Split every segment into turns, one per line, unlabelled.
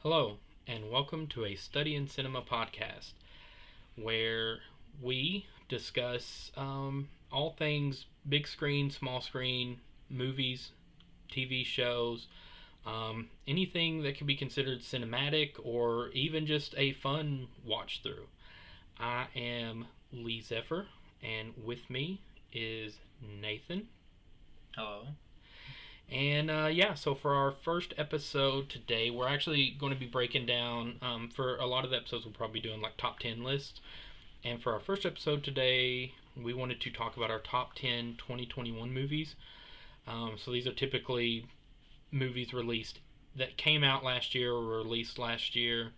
Hello, and welcome to a Study in Cinema podcast where we discuss all things big screen, small screen, movies, TV shows, anything that can be considered cinematic or even just a fun watch through. I am Lee Zephyr, and with me is Nathan.
Hello.
And so for our first episode today, we're actually going to be breaking down, for a lot of the episodes, we'll probably be doing like top 10 lists. And for our first episode today, we wanted to talk about our top 10 2021 movies. So these are typically movies released that came out last year or released last year.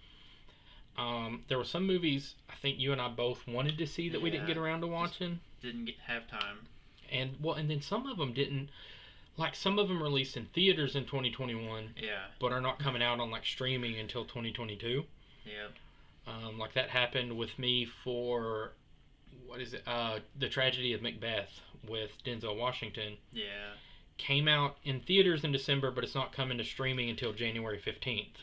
There were some movies I think you and I both wanted to see that we didn't get around to watching.
Didn't have time.
And then some of them didn't. Like, some of them released in theaters in 2021, but are not coming out on, like, streaming until 2022.
Yep.
Like, that happened with me for, The Tragedy of Macbeth with Denzel Washington.
Yeah.
Came out in theaters in December, but it's not coming to streaming until January 15th.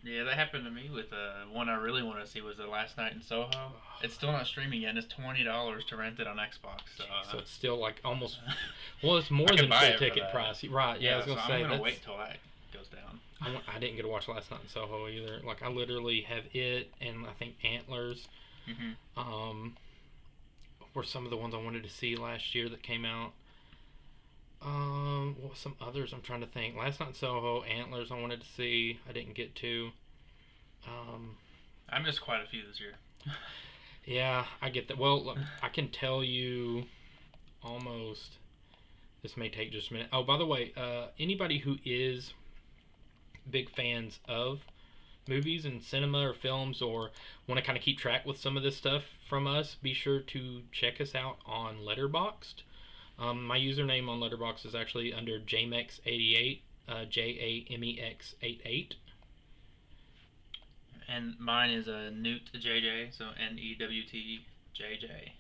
Yeah, that happened to me with one I really want to see was The Last Night in Soho. It's still not streaming yet, and it's $20 to rent it on Xbox.
So it's still like almost, well, it's more than full ticket price. Right, yeah, I was going to say.
I'm going to wait till that goes down.
I didn't get to watch Last Night in Soho either. Like, I literally have it and I think Antlers.
Mm-hmm.
Were some of the ones I wanted to see last year that came out. What some others I'm trying to think. Last Night in Soho, Antlers I wanted to see. I didn't get to.
I missed quite a few this year.
Yeah, I get that. Well, look, I can tell you almost. This may take just a minute. Oh, by the way, anybody who is big fans of movies and cinema or films or want to kind of keep track with some of this stuff from us, be sure to check us out on Letterboxd. My username on Letterboxd is actually under Jamex88, Jamex88.
And mine is Newt JJ, so NEWTJJ.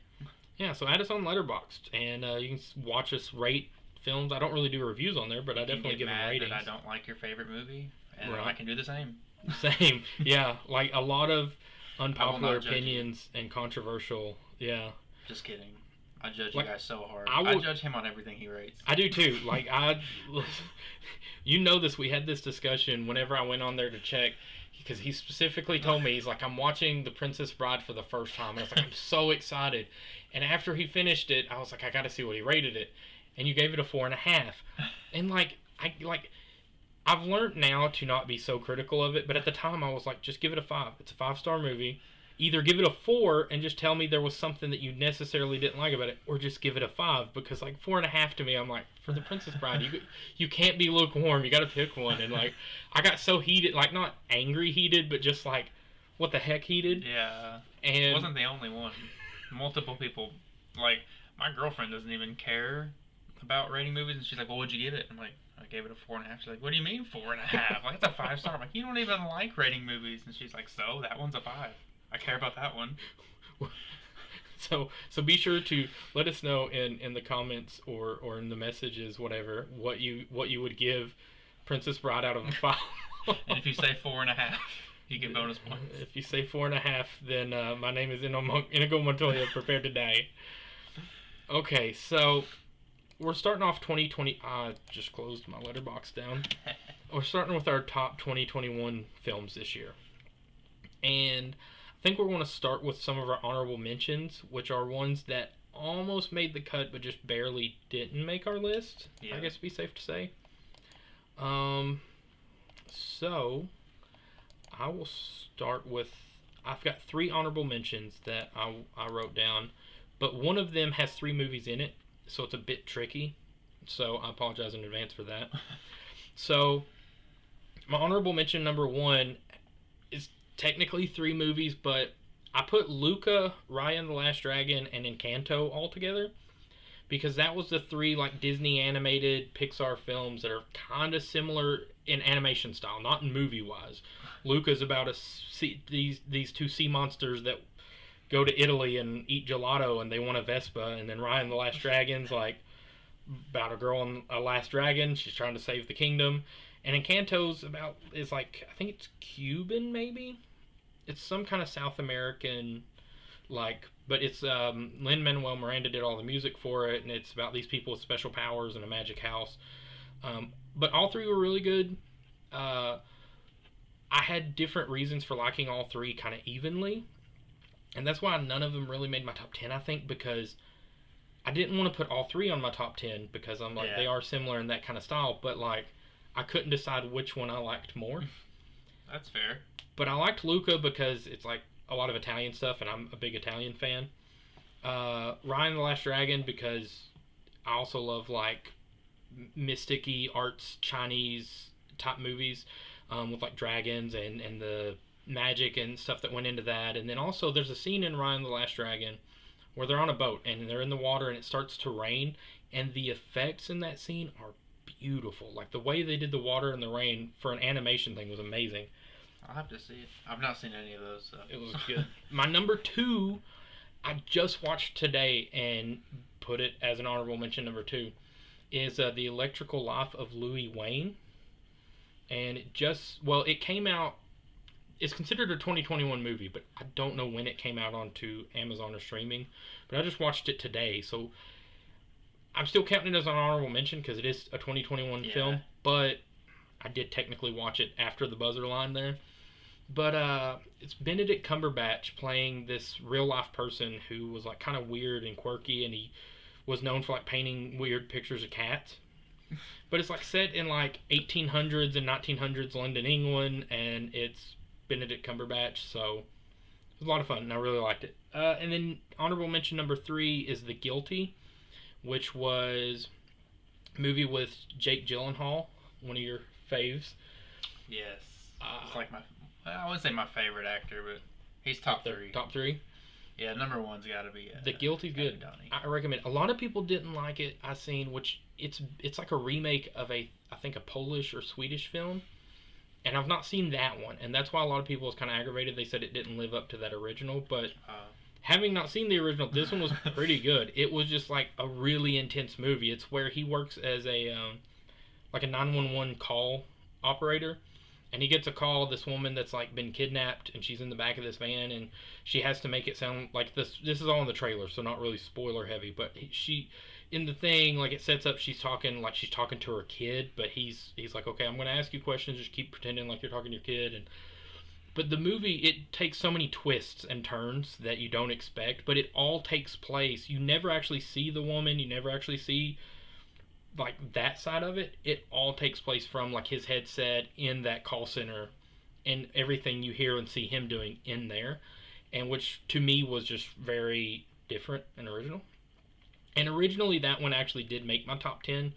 Yeah, so add us on Letterboxd, and you can watch us rate films. I don't really do reviews on there, but I definitely give them ratings.
That I don't like your favorite movie, and
right.
I can do the same.
Same, yeah. Like a lot of unpopular opinions and controversial. Yeah.
Just kidding. I judge you guys so hard.
I
judge him on everything he rates.
I do too. Like you know this. We had this discussion whenever I went on there to check, because he specifically told me, he's like, I'm watching The Princess Bride for the first time. And I was like, I'm so excited. And after he finished it, I was like, I got to see what he rated it. And you gave it a 4.5. And I've learned now to not be so critical of it. But at the time, I was like, just give it a 5. It's a 5-star movie. Either give it a 4 and just tell me there was something that you necessarily didn't like about it, or just give it a 5, because like 4.5 to me, I'm like, for The Princess Bride, you can't be lukewarm. You got to pick one. And like, I got so heated, like not angry heated, but just like, what the heck heated.
Yeah.
And
it wasn't the only one. Multiple people, like my girlfriend doesn't even care about rating movies, and she's like, well, what'd you give it? I'm like, I gave it a 4.5. She's like, what do you mean 4.5? Like, it's a 5-star. I'm like, you don't even like rating movies. And she's like, so that one's a 5. I care about that one.
So be sure to let us know in the comments or in the messages, whatever, what you would give Princess Bride out of a 5.
And if you say 4.5, you get bonus points.
If you say 4.5, then my name is Inigo Montoya. Prepare to die. Okay, so we're starting off 2020. I just closed my letterbox down. We're starting with our top 2021 films this year, and I think we're going to start with some of our honorable mentions, which are ones that almost made the cut but just barely didn't make our list. Yeah. I guess it'd be safe to say. So I will start with, I've got 3 honorable mentions that I wrote down, but one of them has 3 movies in it, so it's a bit tricky. So I apologize in advance for that. So my honorable mention number 1 is technically 3 movies, but I put Luca, Raya and the Last Dragon, and Encanto all together, because that was the 3 like Disney animated Pixar films that are kind of similar in animation style, not in movie wise. Luca's about these 2 sea monsters that go to Italy and eat gelato, and they want a Vespa. And then Raya and the Last Dragon's like about a girl and a last dragon. She's trying to save the kingdom. And Encanto's about is like I think it's Cuban maybe. It's some kind of South American like, but it's Lin Manuel Miranda did all the music for it, and it's about these people with special powers and a magic house. But all three were really good. Uh, I had different reasons for liking all three kind of evenly, and that's why none of them really made my top 10. I think because I didn't want to put all three on my top 10 because I'm like they are similar in that kind of style, but like I couldn't decide which one I liked more.
That's fair.
But I liked Luca because it's like a lot of Italian stuff, and I'm a big Italian fan. Ryan the Last Dragon because I also love like mysticy arts Chinese type movies with like dragons and the magic and stuff that went into that. And then also there's a scene in Ryan the Last Dragon where they're on a boat and they're in the water and it starts to rain, and the effects in that scene are beautiful. Like the way they did the water and the rain for an animation thing was amazing.
I'll have to see it. I've not seen any of those. So.
It was good. My number 2, I just watched today and put it as an honorable mention. Number 2 is The Electrical Life of Louis Wayne, and it came out. It's considered a 2021 movie, but I don't know when it came out onto Amazon or streaming. But I just watched it today, so I'm still counting it as an honorable mention because it is a 2021 film. But I did technically watch it after the buzzer line there. But it's Benedict Cumberbatch playing this real life person who was like kind of weird and quirky, and he was known for like painting weird pictures of cats. But it's like set in like 1800s and 1900s London, England, and it's Benedict Cumberbatch, so it was a lot of fun, and I really liked it. And then honorable mention number 3 is The Guilty, which was a movie with Jake Gyllenhaal, one of your faves.
Yes. It's like I wouldn't say my favorite actor, but he's top 3.
Top 3?
Yeah, number 1's got to be.
The Guilty's good. I recommend. A lot of people didn't like it. I seen which it's like a remake of I think a Polish or Swedish film, and I've not seen that one, and that's why a lot of people was kind of aggravated. They said it didn't live up to that original, but having not seen the original, this one was pretty good. It was just like a really intense movie. It's where he works as a like a 911 call operator. And he gets a call, this woman that's like been kidnapped, and she's in the back of this van, and she has to make it sound like this is all in the trailer, so not really spoiler heavy, but she in the thing, like it sets up she's talking to her kid, but he's like, okay, I'm going to ask you questions, just keep pretending like you're talking to your kid. But the movie, it takes so many twists and turns that you don't expect, but it all takes place. You never actually see the woman, you never actually see like that side of it. It all takes place from like his headset in that call center and everything you hear and see him doing in there, and which to me was just very different and original. And originally that one actually did make my top 10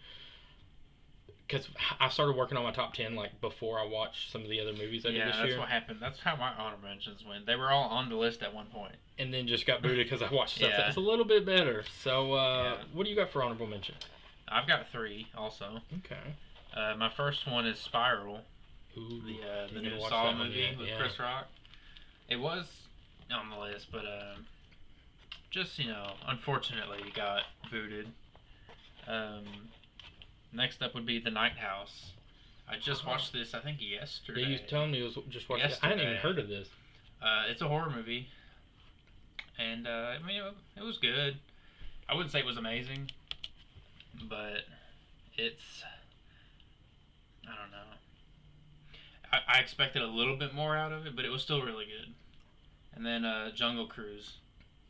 because I started working on my top 10 like before I watched some of the other movies I did this year.
Yeah, that's what happened. That's how my honorable mentions went. They were all on the list at one point.
And then just got booted because I watched stuff that's a little bit better. So what do you got for honorable mention?
I've got 3 also.
Okay.
My first one is Spiral.
Ooh,
the new Saw movie with Chris Rock. It was on the list, but just unfortunately it got booted. Next up would be The Night House. I just watched this, I think, yesterday.
Yeah, you telling me it was just watching it. I hadn't even heard of this.
It's a horror movie, and I mean it was good. I wouldn't say it was amazing, but it's, I don't know. I expected a little bit more out of it, but it was still really good. And then Jungle Cruise.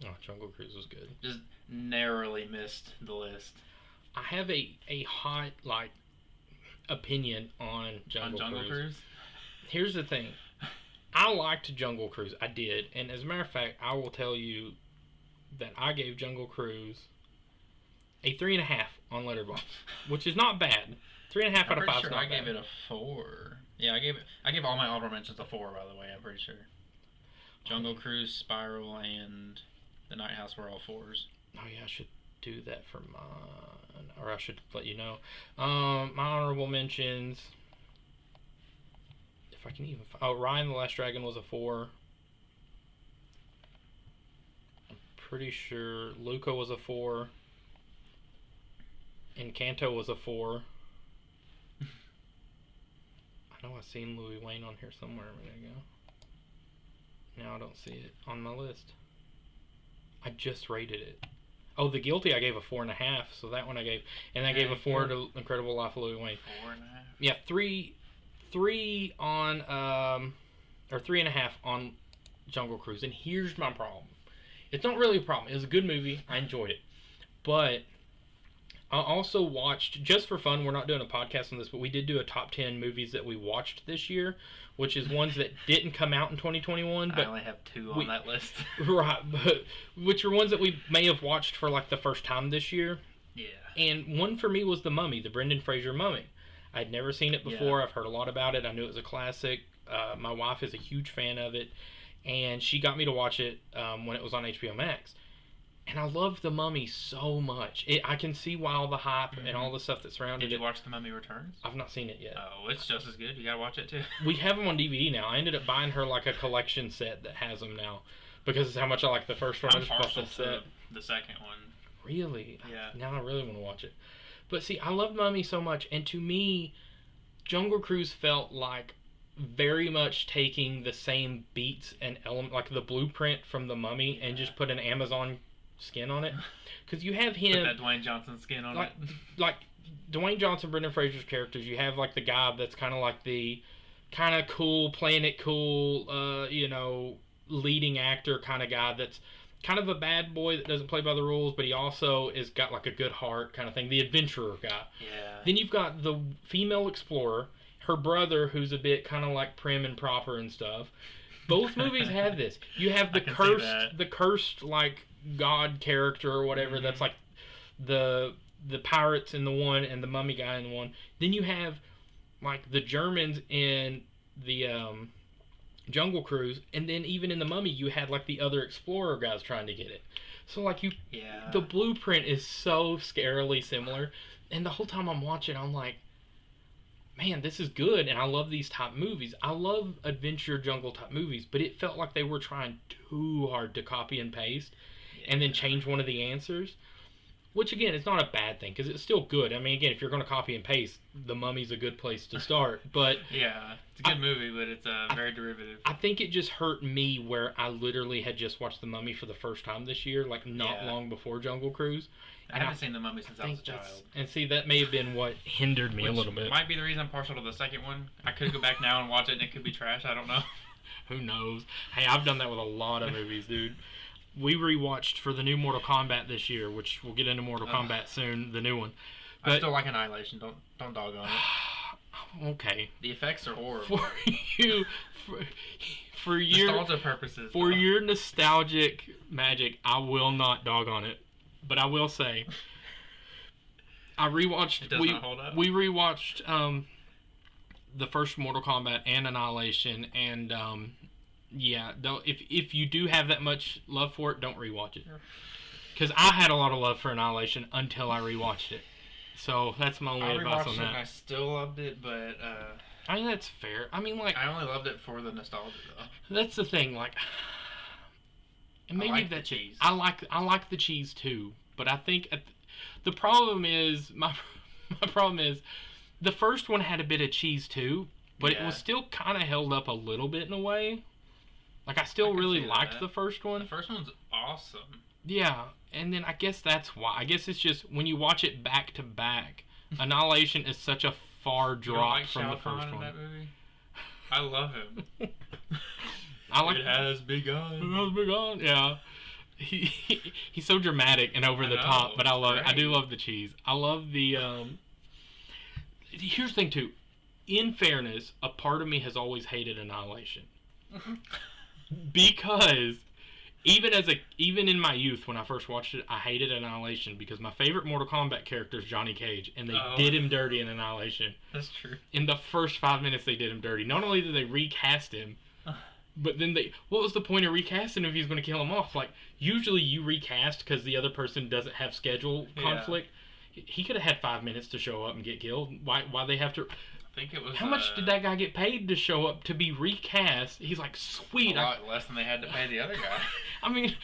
Oh, Jungle Cruise was good.
Just narrowly missed the list.
I have a hot opinion on Jungle Cruise. Here's the thing. I liked Jungle Cruise. I did. And as a matter of fact, I will tell you that I gave Jungle Cruise a 3.5 on Letterboxd, which is not bad. 3.5 out of 5 is not bad.
I gave it a 4. Yeah, I gave all my honorable mentions a 4, by the way. I'm pretty sure. Jungle Cruise, Spiral, and The Night House were all 4s.
Oh yeah, I should do that for mine, or I should let you know. My honorable mentions, if I can even Ryan the Last Dragon was a 4. I'm pretty sure Luca was a 4. Encanto was a 4. I know I seen Louis Wayne on here somewhere a minute ago. Now I don't see it on my list. I just rated it. Oh, The Guilty I gave a 4.5, so that one I gave, and I gave a 4 to Incredible Life of Louis Wayne.
4.5.
Yeah, three on or 3.5 on Jungle Cruise. And here's my problem. It's not really a problem. It was a good movie. I enjoyed it, but I also watched, just for fun, we're not doing a podcast on this, but we did do a top 10 movies that we watched this year, which is ones that didn't come out in 2021. But
I only have 2 on that list.
Right, but which are ones that we may have watched for like the first time this year.
Yeah.
And one for me was The Mummy, the Brendan Fraser Mummy. I'd never seen it before.
Yeah.
I've heard a lot about it. I knew it was a classic. My wife is a huge fan of it, and she got me to watch it when it was on HBO Max. And I love The Mummy so much. I can see why all the hype and all the stuff that surrounded it.
Did you watch The Mummy Returns?
I've not seen it yet.
Oh, it's just as good. You gotta watch it too.
We have them on DVD now. I ended up buying her like a collection set that has them now because of how much I like the first one. I
I'm
just bought
partial
the set.
to the second one.
Really?
Yeah.
Now I really want to watch it. But see, I love Mummy so much, and to me, Jungle Cruise felt like very much taking the same beats and element, like the blueprint from The Mummy, and just put an Amazon skin on it. Because you have him...
Put that Dwayne Johnson skin on
like,
it.
Like, Dwayne Johnson, Brendan Fraser's characters, you have like the guy that's kind of like the kind of cool, playing it cool, leading actor kind of guy that's kind of a bad boy that doesn't play by the rules, but he also is got like a good heart kind of thing, the adventurer guy.
Yeah.
Then you've got the female explorer, her brother, who's a bit kind of like prim and proper and stuff. Both movies have this. You have the cursed like god character or whatever. That's like the pirates in the one and the mummy guy in the one. Then you have like the Germans in the Jungle Cruise, and then even in the Mummy you had like the other explorer guys trying to get it. So like the blueprint is so scarily similar, and the whole time I'm watching I'm like, man, this is good, and I love these type movies. I love adventure jungle type movies, but it felt like they were trying too hard to copy and paste and then change one of the answers. Which, again, it's not a bad thing, because it's still good. I mean, again, if you're going to copy and paste, The Mummy's a good place to start. But
yeah, it's a good movie, but it's very derivative.
I think it just hurt me where I literally had just watched The Mummy for the first time this year, like not long before Jungle Cruise.
I haven't seen The Mummy since I was a child.
And see, that may have been what hindered me a little bit.
Might be the reason I'm partial to the second one. I could go back now and watch it, and it could be trash. I don't know.
Who knows? Hey, I've done that with a lot of movies, dude. We rewatched for the new Mortal Kombat this year, which we'll get into Mortal Kombat soon, the new one. But,
I still like Annihilation. Don't dog on it.
Okay.
The effects are horrible.
For your
nostalgia purposes.
For your nostalgic magic, I will not dog on it. But I will say, I rewatched.
It does not hold up.
We rewatched the first Mortal Kombat and Annihilation, and yeah, if you do have that much love for it, don't rewatch it. Because I had a lot of love for Annihilation until I rewatched it. So that's my only advice on that.
And I still loved it, but
I mean, that's fair. I mean, like,
I only loved it for the nostalgia, though.
That's the thing, like, and maybe
I like the cheese.
I like the cheese too, but I think the problem is my problem is the first one had a bit of cheese too, but it was still kind of held up a little bit in a way. Like, I still really liked the first one.
The first one's awesome.
Yeah, and then I guess that's why. I guess it's just when you watch it back to back, Annihilation is such a far drop from the first one.
In that movie? I love him.
It has begun. It has begun. Yeah. He's so dramatic and over the top, but I love it. I do love the cheese. I love the here's the thing too. In fairness, a part of me has always hated Annihilation. Because even in my youth when I first watched it, I hated Annihilation because my favorite Mortal Kombat character is Johnny Cage, and they did him dirty in Annihilation.
That's true.
In the first 5 minutes they did him dirty. Not only did they recast him, but then what was the point of recasting if he's going to kill him off? Like, usually you recast because the other person doesn't have schedule conflict. He could have had 5 minutes to show up and get killed. Why they have to...
I think it was...
How much did that guy get paid to show up to be recast? He's like, sweet.
A lot less than they had to pay the other guy.
I mean,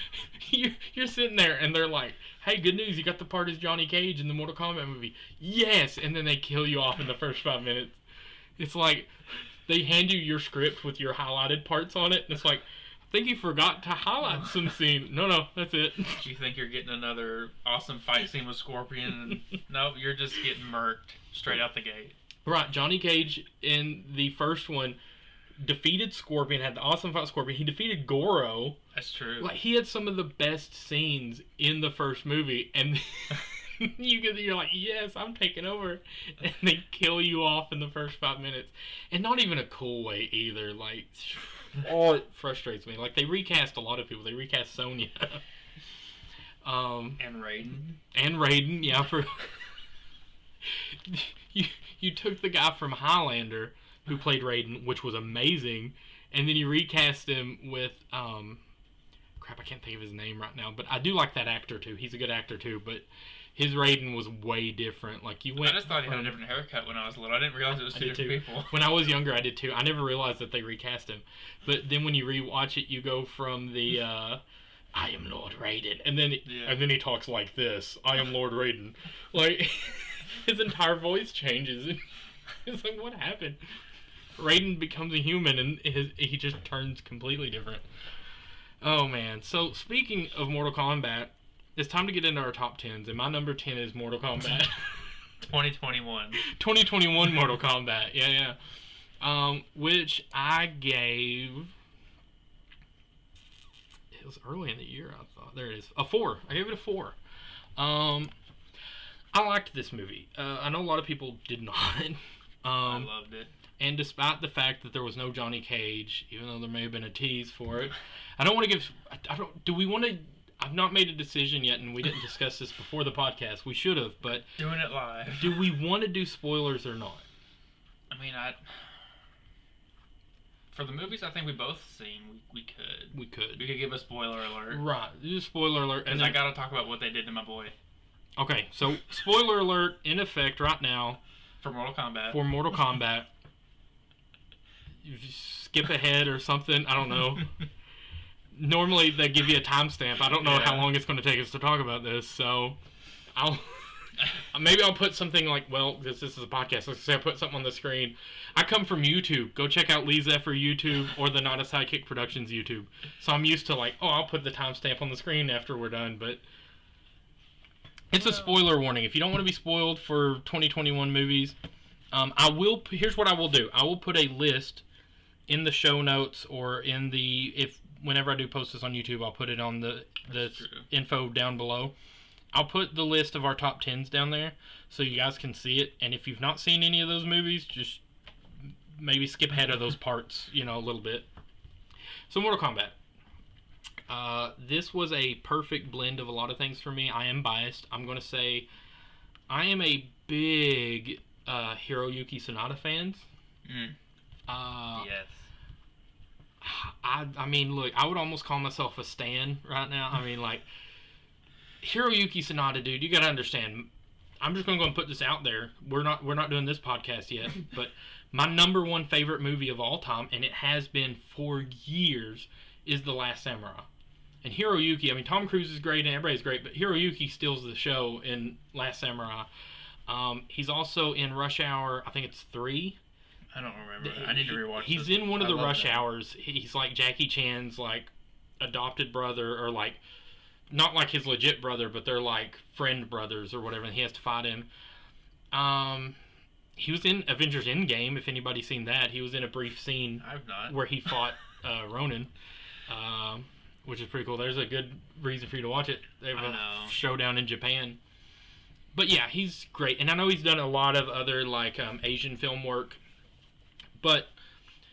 you're sitting there and they're like, hey, good news, you got the part as Johnny Cage in the Mortal Kombat movie. Yes! And then they kill you off in the first 5 minutes. It's like, they hand you your script with your highlighted parts on it, and it's like, I think you forgot to highlight some scenes. No, that's it.
You think you're getting another awesome fight scene with Scorpion, and nope, you're just getting murked straight out the gate.
Right, Johnny Cage in the first one defeated Scorpion, had the awesome fight with Scorpion. He defeated Goro.
That's true.
Like, he had some of the best scenes in the first movie, and you're like, yes, I'm taking over, and they kill you off in the first 5 minutes, and not even a cool way either. Like, oh, it frustrates me. Like, they recast a lot of people. They recast Sonya.
And
Raiden, yeah. For you took the guy from Highlander who played Raiden, which was amazing, and then you recast him with crap, I can't think of his name right now, but I do like that actor too. He's a good actor too, but his Raiden was way different. Like, you went.
I just thought he had a different haircut when I was little. I didn't realize it was two different people.
When I was younger, I did too. I never realized that they recast him. But then when you rewatch it, you go from the I am Lord Raiden, and then he talks like this. I am Lord Raiden. Like, his entire voice changes. It's like, what happened? Raiden becomes a human, and he just turns completely different. Oh man! So speaking of Mortal Kombat, it's time to get into our top 10s, and my number 10 is Mortal Kombat.
2021.
2021 Mortal Kombat. Yeah. Which I gave. It was early in the year, I thought. There it is. A 4. I gave it a 4. I liked this movie. I know a lot of people did not.
I loved it.
And despite the fact that there was no Johnny Cage, even though there may have been a tease for it, I don't want to give. Do we want to? I've not made a decision yet, and we didn't discuss this before the podcast. We should have, but
doing it live.
Do we want to do spoilers or not?
I mean, for the movies I think we both seen, we could.
We could
give a spoiler alert.
Right, do a spoiler alert,
and I gotta talk about what they did to my boy.
Okay, so spoiler alert in effect right now
for Mortal Kombat.
You skip ahead or something. I don't know. Normally they give you a timestamp. I don't know how long it's going to take us to talk about this, so maybe I'll put something like, well, this is a podcast. Let's say I put something on the screen. I come from YouTube. Go check out Lee Zephyr YouTube or the Not a Sidekick Productions YouTube. So I'm used to like, I'll put the timestamp on the screen after we're done, but it's a spoiler warning. If you don't want to be spoiled for 2021 movies, here's what I will do. I will put a list in the show notes or in whenever I do post this on YouTube, I'll put it on the info down below. I'll put the list of our top 10s down there so you guys can see it. And if you've not seen any of those movies, just maybe skip ahead of those parts, a little bit. So Mortal Kombat. This was a perfect blend of a lot of things for me. I am biased. I'm going to say I am a big Hiroyuki Sanada fans.
Yes.
I mean, look, I would almost call myself a stan right now. I mean, like, Hiroyuki Sanada, dude, you got to understand. I'm just going to go and put this out there. We're not doing this podcast yet, but my number one favorite movie of all time, and it has been for years, is The Last Samurai. And Hiroyuki, I mean, Tom Cruise is great and everybody's great, but Hiroyuki steals the show in Last Samurai. He's also in Rush Hour, I think it's 3.
I don't remember. I need to rewatch
He's
this.
in one of the Rush Hours. He's like Jackie Chan's like adopted brother, or like not like his legit brother, but they're like friend brothers or whatever, and he has to fight him. He was in Avengers Endgame, if anybody's seen that. He was in a brief scene
I've not.
where he fought Ronin, which is pretty cool. There's a good reason for you to watch it. They have a showdown in Japan. But yeah, he's great. And I know he's done a lot of other like Asian film work. But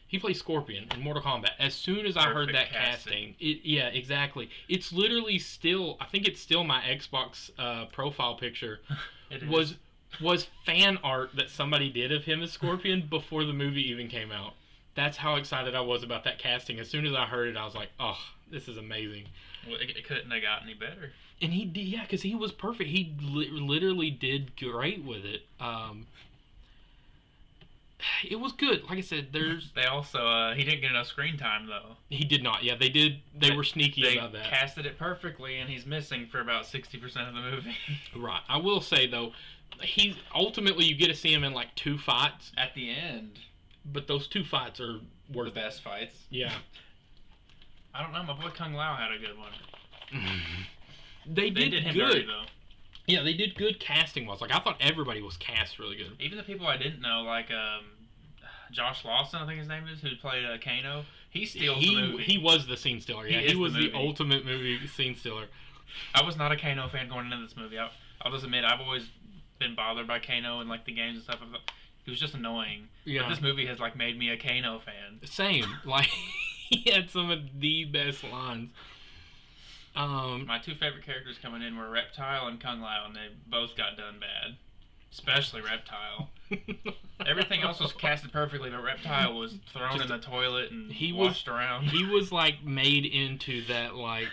he plays Scorpion in Mortal Kombat. As soon as I heard that casting, yeah, exactly. It's literally still, I think it's still my Xbox profile picture. was fan art that somebody did of him as Scorpion before the movie even came out. That's how excited I was about that casting. As soon as I heard it, I was like, oh, this is amazing.
Well, it couldn't have got any better.
And he did, yeah, because he was perfect. He literally did great with it. It was good. Like I said,
They also, he didn't get enough screen time, though.
He did not. Yeah, they did. They were sneaky about that.
They casted it perfectly, and he's missing for about 60% of the movie.
Right. I will say, though, ultimately, you get to see him in, like, 2 fights.
At the end.
but those two fights are
The
worth it.
best fights.
Yeah.
I don't know. My boy Kung Lao had a good one.
They
They did him
good.
dirty though.
Yeah, they did good casting wise. Like I thought everybody was cast really good.
Even the people I didn't know, like Josh Lawson, I think his name is, who played Kano. He steals the movie.
He was the scene stealer. Yeah,
He
he
is
was
the
the
movie.
ultimate movie scene stealer.
I was not a Kano fan going into this movie. I'll just admit, I've always been bothered by Kano and like the games and stuff. He was just annoying.
Yeah.
But this movie has like made me a Kano fan.
Same. Like he had some of the best lines.
My two favorite characters coming in were Reptile and Kung Lao, and they both got done bad. Especially Reptile. Everything else was casted perfectly, but Reptile was thrown in the toilet and washed around.
He was like made into that like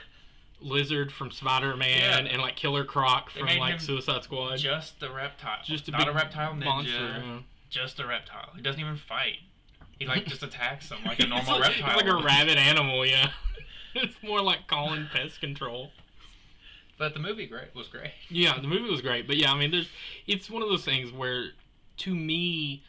Lizard from Spider-Man and like Killer Croc from like Suicide Squad.
Just the Reptile.
Just
not
big
a reptile ninja.
monster. Yeah.
Just a reptile. He doesn't even fight. He like just attacks them like a normal reptile.
He's like a rabid animal, yeah. It's more like calling pest control.
But the movie was great.
Yeah, the movie was great. But yeah, I mean, it's one of those things where, to me,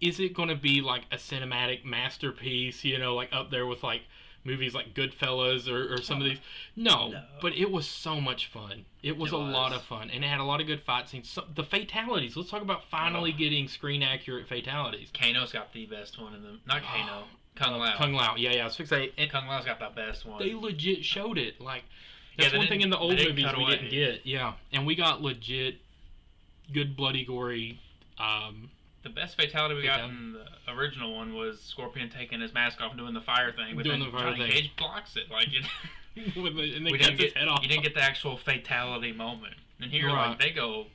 is it going to be like a cinematic masterpiece, you know, like up there with like movies like Goodfellas or some of these? No, but it was so much fun. It was a lot of fun. And it had a lot of good fight scenes. So, the fatalities. Let's talk about finally getting screen-accurate fatalities.
Kano's got the best one in the... Not Kano. Kung Lao.
Kung Lao. Yeah, I was fixing to say.
Kung Lao's got the best one.
They legit showed it. Like, that's one thing in the old movies we didn't get. Yeah. And we got legit good, bloody, gory...
the best fatality we got in the original one was Scorpion taking his mask off and doing the fire thing, but then Johnny Cage blocks it. Like it,
and then cuts his head off.
You didn't get the actual fatality moment. And here, like, they go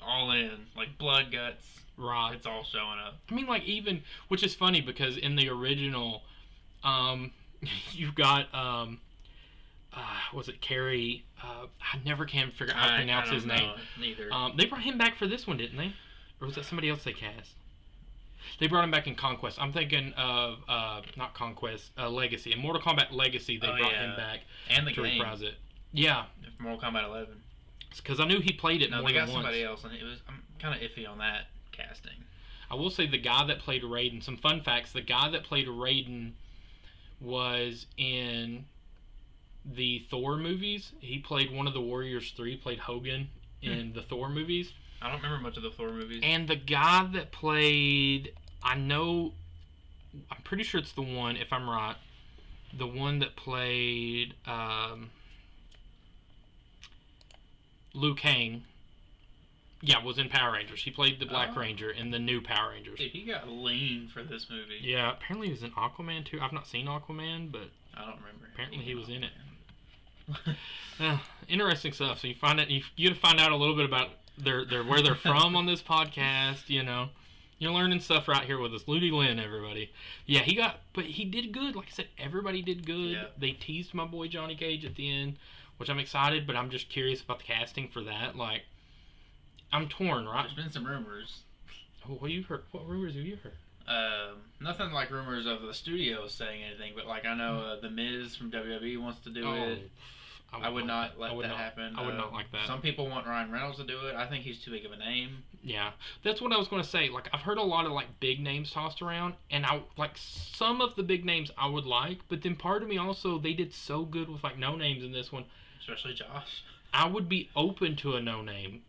all in, like blood, guts.
Right.
It's all showing up.
I mean, like, even, which is funny because in the original, you've got, was it Carrie? I never can figure out how to pronounce his name.
Neither.
They brought him back for this one, didn't they? Or was that somebody else they cast? They brought him back in Conquest. I'm thinking of, not Conquest, Legacy. In Mortal Kombat Legacy, they brought him back
and the
to
game.
reprise it. Yeah.
Mortal Kombat 11.
Because I knew he played it more than once.
No, they got somebody else, and I'm kind of iffy on that casting.
I will say the guy that played Raiden, some fun facts, the guy that played Raiden was in the Thor movies. He played one of the Warriors 3, played Hogan in the Thor movies.
I don't remember much of the Thor movies.
And the guy that played, I'm pretty sure it's the one, if I'm right, the one that played Liu Kang, was in Power Rangers. He played the Black Ranger in the new Power Rangers.
Dude, he got lean for this movie.
Yeah, apparently he was in Aquaman too. I've not seen Aquaman, but
I don't remember.
Apparently he was in it. Interesting stuff. So you get to find out a little bit about their where they're from on this podcast. You know, you're learning stuff right here with us. Ludi Lin, everybody. Yeah, but he did good. Like I said, everybody did good.
Yeah.
They teased my boy Johnny Cage at the end, which I'm excited, but I'm just curious about the casting for that. Like, I'm torn, right?
There's been some rumors.
What you heard? What rumors have you heard?
Nothing like rumors of the studio saying anything, but like I know The Miz from WWE wants to do it. I would not let that happen.
I would not like that.
Some people want Ryan Reynolds to do it. I think he's too big of a name.
Yeah, that's what I was going to say. Like, I've heard a lot of like big names tossed around, and I like some of the big names I would like, but then part of me also, they did so good with like no names in this one.
Especially Josh.
I would be open to a no name,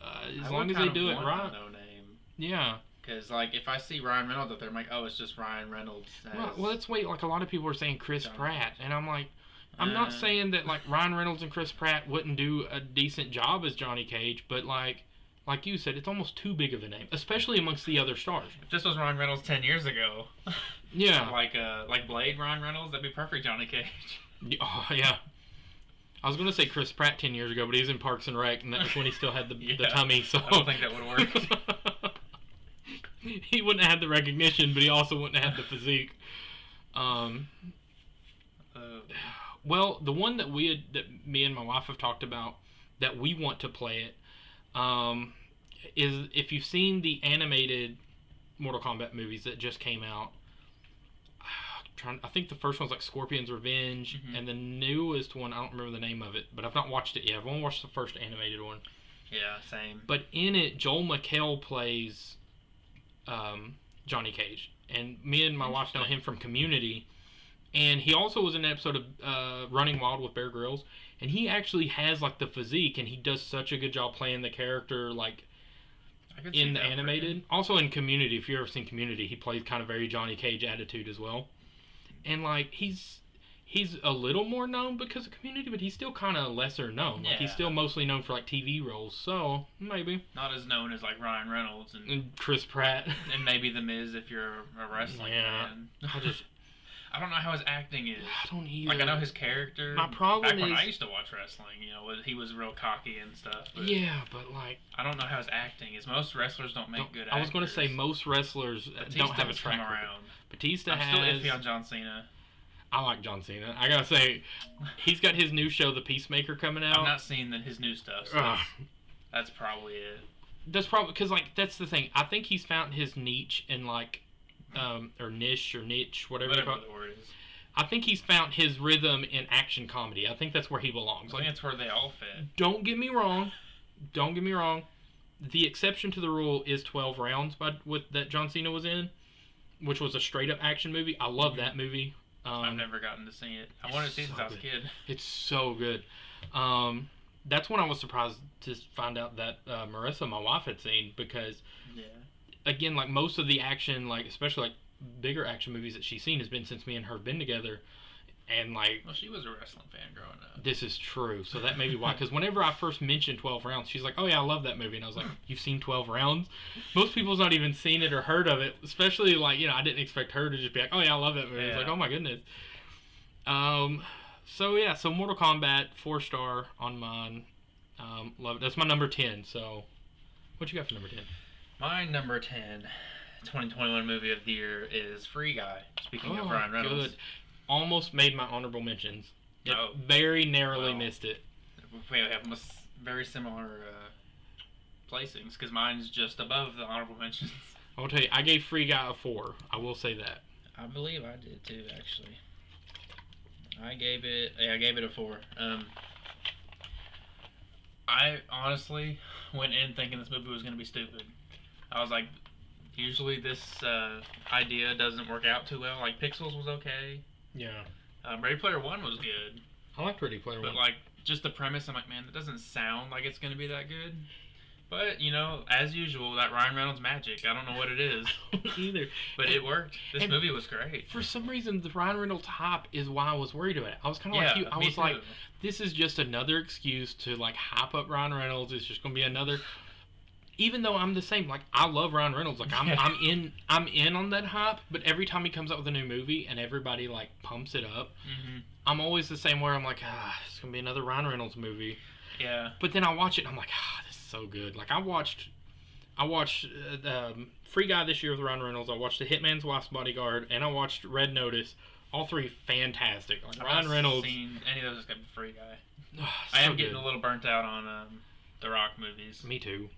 as long as they do it right.
No name.
Yeah.
Because like if I see Ryan Reynolds up there, I'm like, oh, it's just Ryan Reynolds.
Right. Well, let's wait. Like a lot of people are saying Chris Pratt, and I'm like. I'm not saying that like Ryan Reynolds and Chris Pratt wouldn't do a decent job as Johnny Cage, but like you said, it's almost too big of a name, especially amongst the other stars.
If this was Ryan Reynolds 10 years ago,
yeah,
like Blade Ryan Reynolds, that'd be perfect Johnny Cage.
Oh yeah. I was gonna say Chris Pratt 10 years ago, but he was in Parks and Rec, and that was when he still had the tummy. So
I don't think that would work.
He wouldn't have had the recognition, but he also wouldn't have had the physique. Well, the one that me and my wife have talked about that we want to play it is if you've seen the animated Mortal Kombat movies that just came out. I think the first one's like Scorpion's Revenge, and the newest one I don't remember the name of it, but I've not watched it yet. I've only watched the first animated one.
Yeah, same.
But in it, Joel McHale plays Johnny Cage. and me and my wife know him from Community. And he also was in an episode of Running Wild with Bear Grylls, and he actually has like the physique, and he does such a good job playing the character like in the animated. Also in Community, if you've ever seen Community, he plays kind of very Johnny Cage attitude as well. And like he's a little more known because of Community, but he's still kind of lesser known. Like he's still mostly known for like TV roles, so maybe
not as known as like Ryan Reynolds
and Chris Pratt
and maybe The Miz if you're a wrestling fan. I don't know how his acting is.
I don't either.
Like I know his character.
My problem
back when
is
I used to watch wrestling, you know, he was real cocky and stuff. But
yeah, but like
I don't know how his acting is. Most wrestlers don't make good.
I was going to say most wrestlers don't have a track record. Batista
I'm still iffy on John Cena.
I like John Cena. I gotta say, he's got his new show, The Peacemaker, coming out.
I've not seen his new stuff. So that's probably it.
That's probably because like that's the thing. I think he's found his niche in like. Or niche, whatever
the word is.
I think he's found his rhythm in action comedy. I think that's where he belongs.
I think that's where they all fit.
Don't get me wrong. The exception to the rule is 12 Rounds that John Cena was in, which was a straight up action movie. I love that movie.
I've never gotten to see it. I wanted to see it since I was a kid.
It's so good. That's when I was surprised to find out that Marissa, my wife, had seen because. Yeah. Again, like most of the action, like especially like bigger action movies that she's seen has been since me and her have been together, and like.
Well, she was a wrestling fan growing up.
This is true, so that may be why. Because whenever I first mentioned 12 Rounds, she's like, "Oh yeah, I love that movie," and I was like, "You've seen 12 Rounds?" Most people's not even seen it or heard of it. Especially like I didn't expect her to just be like, "Oh yeah, I love that movie." It's like, "Oh my goodness." So Mortal Kombat 4-star on mine. Love it. That's my number 10. So, what you got for number 10?
My number 10 2021 movie of the year is Free Guy. Speaking of Ryan Reynolds. Good.
Almost made my honorable mentions. Very narrowly missed it.
We have very similar placings because mine's just above the honorable mentions.
I will tell you, I gave Free Guy a 4. I will say that.
I believe I did too, actually. I gave it a 4. I honestly went in thinking this movie was going to be stupid. I was like, usually this idea doesn't work out too well. Like, Pixels was okay.
Yeah.
Ready Player One was good.
I liked Ready Player One.
But, like, just the premise, I'm like, man, that doesn't sound like it's going to be that good. But, as usual, that Ryan Reynolds magic. I don't know what it is.
Either.
But it worked. This movie was great.
For some reason, the Ryan Reynolds hype is why I was worried about it. I was kind of like you. I was like, this is just another excuse to, like, hype up Ryan Reynolds. It's just going to be another... Even though I'm the same, like I love Ryan Reynolds, like I'm in on that hype. But every time he comes out with a new movie and everybody like pumps it up, I'm always the same. Where I'm like, it's gonna be another Ryan Reynolds movie.
Yeah.
But then I watch it and I'm like, this is so good. Like I watched Free Guy this year with Ryan Reynolds. I watched The Hitman's Wife's Bodyguard, and I watched Red Notice. All three fantastic. Like Ryan Reynolds.
I've seen any of those except Free Guy.
So
I am getting a little burnt out on the Rock movies.
Me too.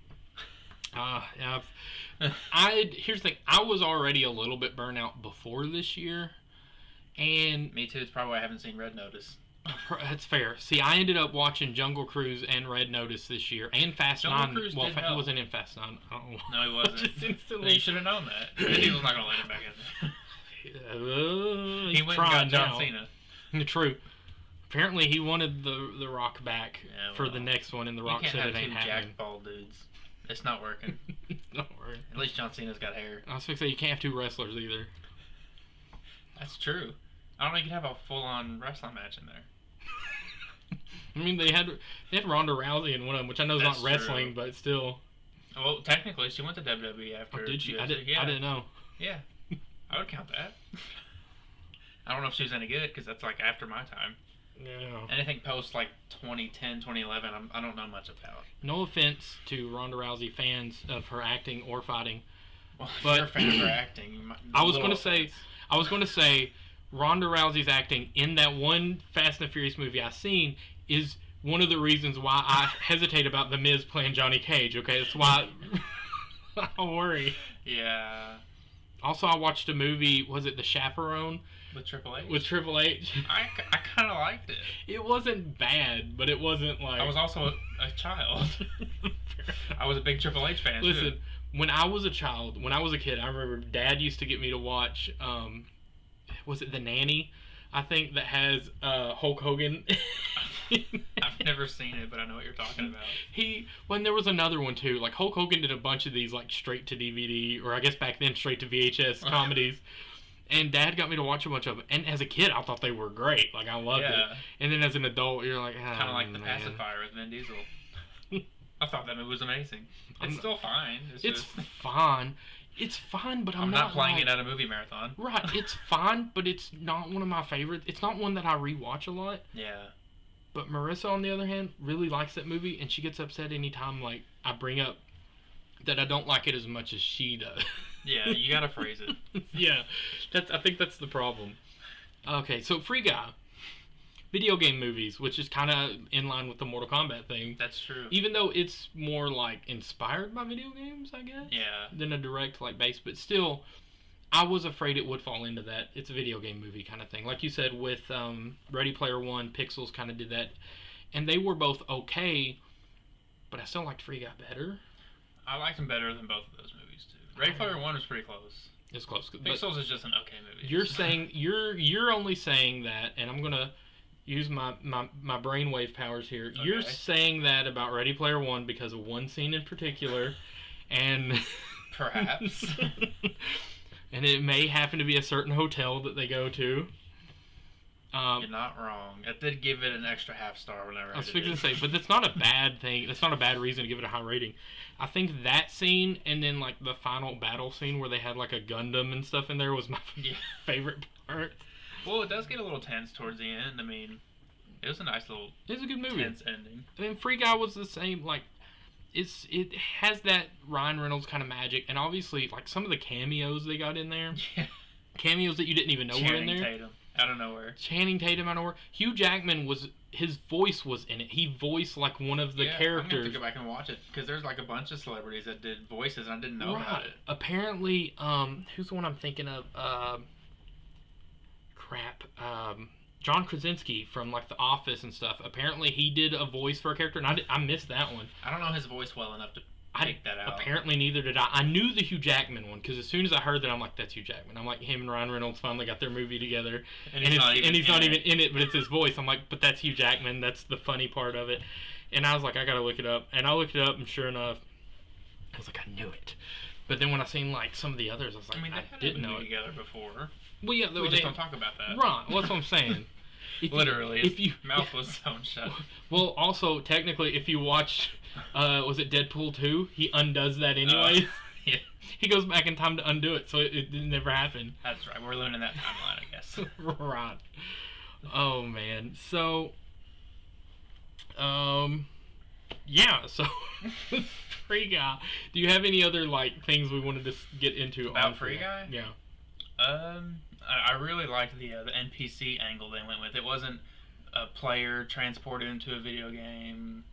Here's the thing. I was already a little bit burnt out before this year, and
me too. It's probably why I haven't seen Red Notice.
That's fair. See, I ended up watching Jungle Cruise and Red Notice this year, and Fast 9.
Cruise
well, he wasn't in Fast 9.
No, he wasn't. No, you should have known that. Vin Diesel's not gonna let him back in. He went and got John Cena.
True. Apparently, he wanted the Rock back for the next one, and the Rock said it ain't happening.
You can't have 2 jack bald dudes. It's not working.
It's not working.
At least John Cena's got hair.
I was going to say, you can't have 2 wrestlers either.
That's true. I don't know, you could have a full-on wrestling match in there.
I mean, they had Ronda Rousey in one of them, which I know is not wrestling, but still.
Well, technically, she went to WWE after.
Oh, did she?
UFC.
I didn't know.
Yeah. I would count that. I don't know if she was any good, because that's, like, after my time.
Yeah.
Anything post like 2010, 2011, I don't know much about.
No offense to Ronda Rousey fans of her acting or fighting,
well, but you're a fan of her acting.
I was going to say, Ronda Rousey's acting in that one Fast and the Furious movie I've seen is one of the reasons why I hesitate about The Miz playing Johnny Cage. Okay, that's why I worry.
Yeah.
Also, I watched a movie. Was it The Chaperone?
With Triple H?
With Triple H.
I kind of liked it.
It wasn't bad, but it wasn't like...
I was also a child. I was a big Triple H fan,
Listen,
too.
when I was a child, when I was a kid, I remember Dad used to get me to watch. Was it The Nanny? I think that has Hulk Hogan.
I've never seen it, but I know what you're talking about.
When there was another one too. Like Hulk Hogan did a bunch of these like straight to DVD, or I guess back then straight to VHS comedies. And Dad got me to watch a bunch of them. And as a kid, I thought they were great. Like, I loved it. And then as an adult, you're like,
kind of like The Pacifier with Vin Diesel. I thought that movie was amazing. It's still fine. It's
fine. It's fine, but I'm
not playing it at a movie marathon.
Right. It's fine, but it's not one of my favorites. It's not one that I rewatch a lot.
Yeah.
But Marissa, on the other hand, really likes that movie, and she gets upset anytime, like, I bring up that I don't like it as much as she does.
Yeah, you gotta phrase it.
Yeah, I think that's the problem. Okay, so Free Guy. Video game movies, which is kind of in line with the Mortal Kombat thing.
That's true.
Even though it's more, like, inspired by video games, I guess?
Yeah.
Than a direct, like, base. But still, I was afraid it would fall into that. It's a video game movie kind of thing. Like you said, with Ready Player One, Pixels kind of did that. And they were both okay, but I still liked Free Guy better.
I liked them better than both of those movies, too. Ready Player One was pretty close.
It's close.
Pixels is just an okay movie.
You're saying, you're only saying that, and I'm going to use my brainwave powers here. Okay. You're saying that about Ready Player One because of one scene in particular, and...
Perhaps.
And it may happen to be a certain hotel that they go to.
You're not wrong. I did give it an extra half star whenever I was
fixing to say, but that's not a bad thing. That's not a bad reason to give it a high rating. I think that scene and then like the final battle scene where they had like a Gundam and stuff in there was my favorite part.
Well, it does get a little tense towards the end. I mean, it was a nice little
it's a good movie.
Tense ending.
I mean, Free Guy was the same. Like, it has that Ryan Reynolds kind of magic, and obviously like some of the cameos they got in there.
Yeah.
Cameos that you didn't even know were in there.
Tatum. Out of nowhere.
Channing Tatum out of nowhere. Hugh Jackman his voice was in it. He voiced like one of the characters.
I'm gonna have to go back and watch it because there's like a bunch of celebrities that did voices and I didn't know about it.
Apparently, who's the one I'm thinking of? John Krasinski from like The Office and stuff. Apparently, he did a voice for a character, and I missed that one.
I don't know his voice well enough to take that out.
Apparently, neither did I. I knew the Hugh Jackman one because as soon as I heard that, I'm like, that's Hugh Jackman. I'm like, him and Ryan Reynolds finally got their movie together, and he's not even in it, but it's his voice. I'm like, but that's Hugh Jackman. That's the funny part of it. And I was like, I gotta look it up, and I looked it up, and sure enough, I was like, I knew it. But then when I seen like some of the others, I was like, I didn't know it
together before.
Well, yeah,
we just don't talk about that.
Right. Well, that's what I'm saying.
Literally, his mouth was sewn shut.
Well, also technically, if you watch, was it Deadpool 2? He undoes that anyways.
Yeah.
He goes back in time to undo it, so it never happened.
That's right. We're learning that timeline, I guess.
Right. Oh man. So, yeah. So, Free Guy. Do you have any other like things we wanted to get into
about Free Guy?
Yeah.
I really liked the NPC angle they went with. It wasn't a player transported into a video game,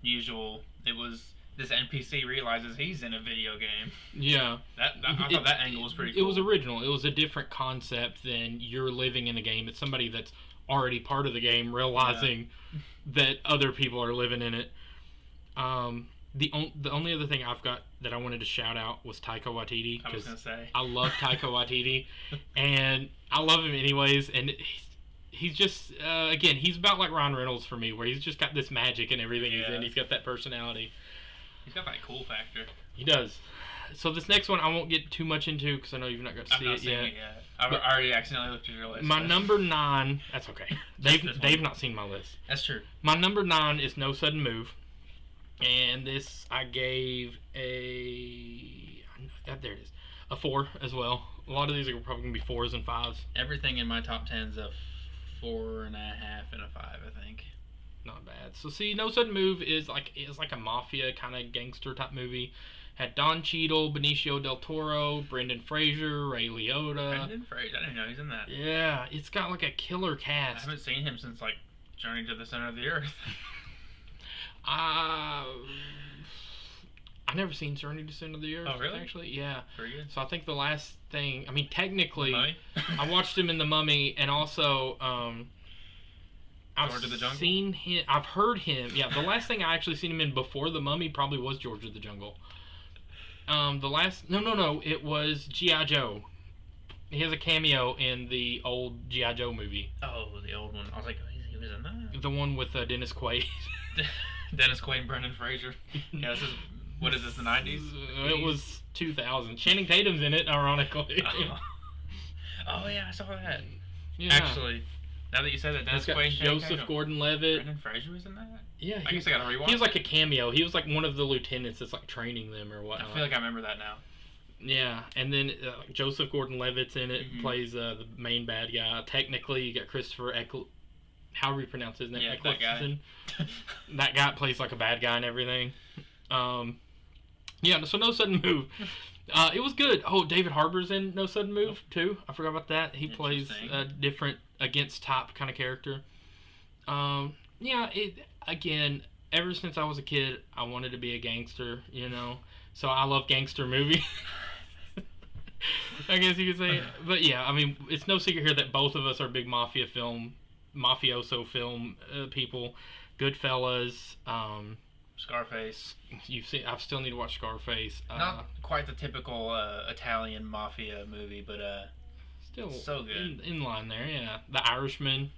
usual. It was this NPC realizes he's in a video game.
Yeah.
I thought that angle was pretty cool.
It was original. It was a different concept than you're living in a game. It's somebody that's already part of the game realizing that other people are living in it. The only other thing I've got that I wanted to shout out was Taika Waititi.
I was going to say.
I love Taika Waititi, and I love him anyways, and he's just, again, he's about like Ryan Reynolds for me, where he's just got this magic and everything he's in. He's got that personality.
He's got that cool factor.
He does. So this next one I won't get too much into because I know you've not got to see it yet.
I've already accidentally looked at your list.
My number 9, that's okay. They've not seen my list.
That's true.
My number 9 is No Sudden Move. And this I gave there it is, a 4 as well. A lot of these are probably going to be 4s and 5s.
Everything in my top 10's a 4.5 and a 5, I think.
Not bad. So see, No Sudden Move is like a mafia kind of gangster type movie. Had Don Cheadle, Benicio del Toro, Brendan Fraser, Ray Liotta.
Brendan Fraser, I didn't even know he's in that.
Yeah, it's got like a killer cast.
I haven't seen him since like Journey to the Center of the Earth.
I never seen Journey to the Center of the Earth.
Oh, really?
Actually, yeah.
Pretty good.
So I think the last thing, I mean, technically,
I
watched him in The Mummy, and also, I've
George of the Jungle?
seen him. I've heard him. Yeah, the last thing I actually seen him in before The Mummy probably was George of the Jungle. The last no, it was G.I. Joe. He has a cameo in the old G.I. Joe movie.
Oh, the old one. I was like, he was in that.
The one with Dennis Quaid.
Dennis Quaid and Brendan Fraser. Yeah, this is, what is this, the 90s?
It was 2000. Channing Tatum's in it, ironically.
Oh yeah, I saw that.
Yeah.
Actually, now that you said that, Dennis Quaid and Channing
Joseph
Tatum.
Gordon-Levitt.
Brendan Fraser was in that?
Yeah,
I guess I gotta rewatch
he was like a cameo. He was like one of the lieutenants that's like training them or whatnot.
I feel like I remember that now.
Yeah, and then Joseph Gordon-Levitt's in it,
Mhm.
plays the main bad guy. Technically, you got Christopher however you pronounce his name.
Yeah, that guy.
That guy plays like a bad guy and everything. Yeah, so No Sudden Move. It was good. Oh, David Harbour's in No Sudden Move too. I forgot about that. He plays a different against type kind of character. Yeah, again, ever since I was a kid, I wanted to be a gangster, you know. So I love gangster movies. I guess you could say. But yeah, I mean, it's no secret here that both of us are big mafioso film people. Goodfellas.
Scarface.
I still need to watch Scarface.
Not quite the typical Italian mafia movie, but
still
so good.
In line there, yeah. The Irishman,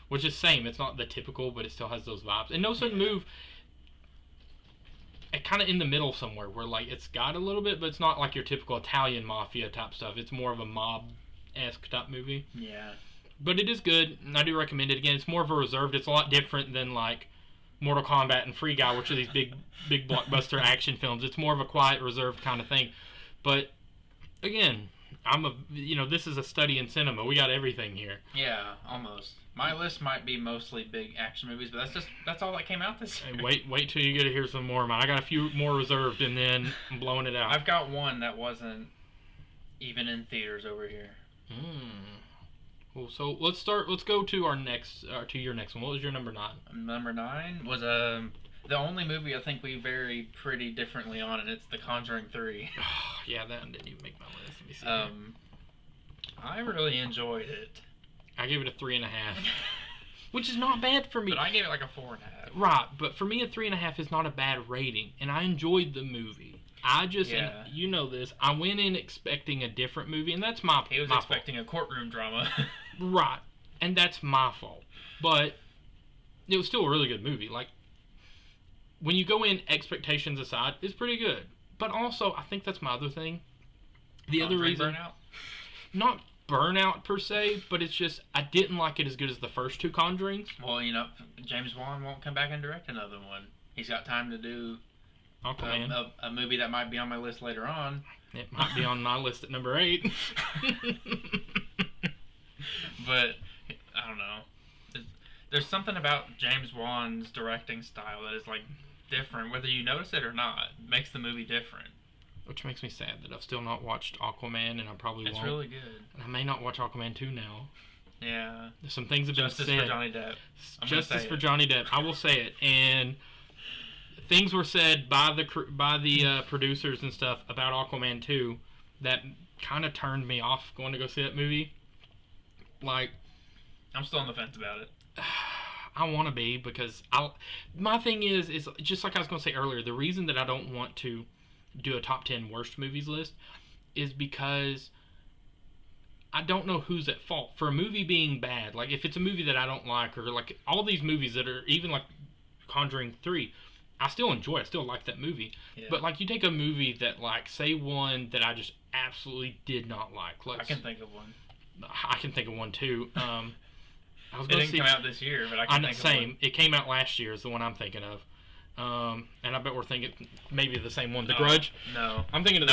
which is same. It's not the typical, but it still has those vibes. And No Sudden Move, kind of in the middle somewhere, where like it's got a little bit, but it's not like your typical Italian mafia type stuff. It's more of a mob-esque type movie.
Yeah.
But it is good, and I do recommend it. Again, it's more of a reserved. It's a lot different than like Mortal Kombat and Free Guy, which are these big blockbuster action films. It's more of a quiet, reserved kind of thing. But again, this is a study in cinema. We got everything here.
Yeah, almost. My list might be mostly big action movies, but that's all that came out this year.
Hey, wait till you get to hear some more of mine. I got a few more reserved, and then I'm blowing it out.
I've got one that wasn't even in theaters over here.
Well, so let's go to our next, to your next one. What was your number 9?
Number 9 was the only movie I think we vary pretty differently on, and it's The Conjuring 3.
Yeah, that didn't even make my list. Let me see.
I really enjoyed it.
I gave it a 3.5, which is not bad for me.
But I gave it like a 4.5.
Right, but for me a 3.5 is not a bad rating, and I enjoyed the movie. And you know this, I went in expecting a different movie, and that's my fault.
He was expecting a courtroom drama.
Right, and that's my fault. But it was still a really good movie. Like, when you go in expectations aside, it's pretty good. But also, I think that's my other thing. The other reason,
burnout?
Not burnout per se, but it's just I didn't like it as good as the first 2 Conjurings.
Well, James Wan won't come back and direct another one. He's got time to do a movie that might be on my list later on.
It might be on my list at number 8.
But I don't know. There's something about James Wan's directing style that is like different, whether you notice it or not. It makes the movie different.
Which makes me sad that I've still not watched Aquaman, and I probably won't.
It's really good.
And I may not watch Aquaman 2 now.
Yeah.
Some things have been said.
Justice for Johnny Depp.
Justice for Johnny Depp. I will say it. And things were said by the producers and stuff about Aquaman 2 that kind of turned me off going to go see that movie. Like,
I'm still on the fence about it.
I want to be, because my thing is just like I was going to say earlier, the reason that I don't want to do a top 10 worst movies list is because I don't know who's at fault for a movie being bad. Like, if it's a movie that I don't like, or like all these movies that are even like Conjuring 3, I still enjoy it. I still like that movie.
Yeah.
But like, you take a movie that, like, say one that I just absolutely did not like.
I can think of one.
I can think of one too.
It didn't come out this year, but I can think of one.
It came out last year is the one I'm thinking of. And I bet we're thinking maybe the same one. The Grudge?
No.
I'm thinking of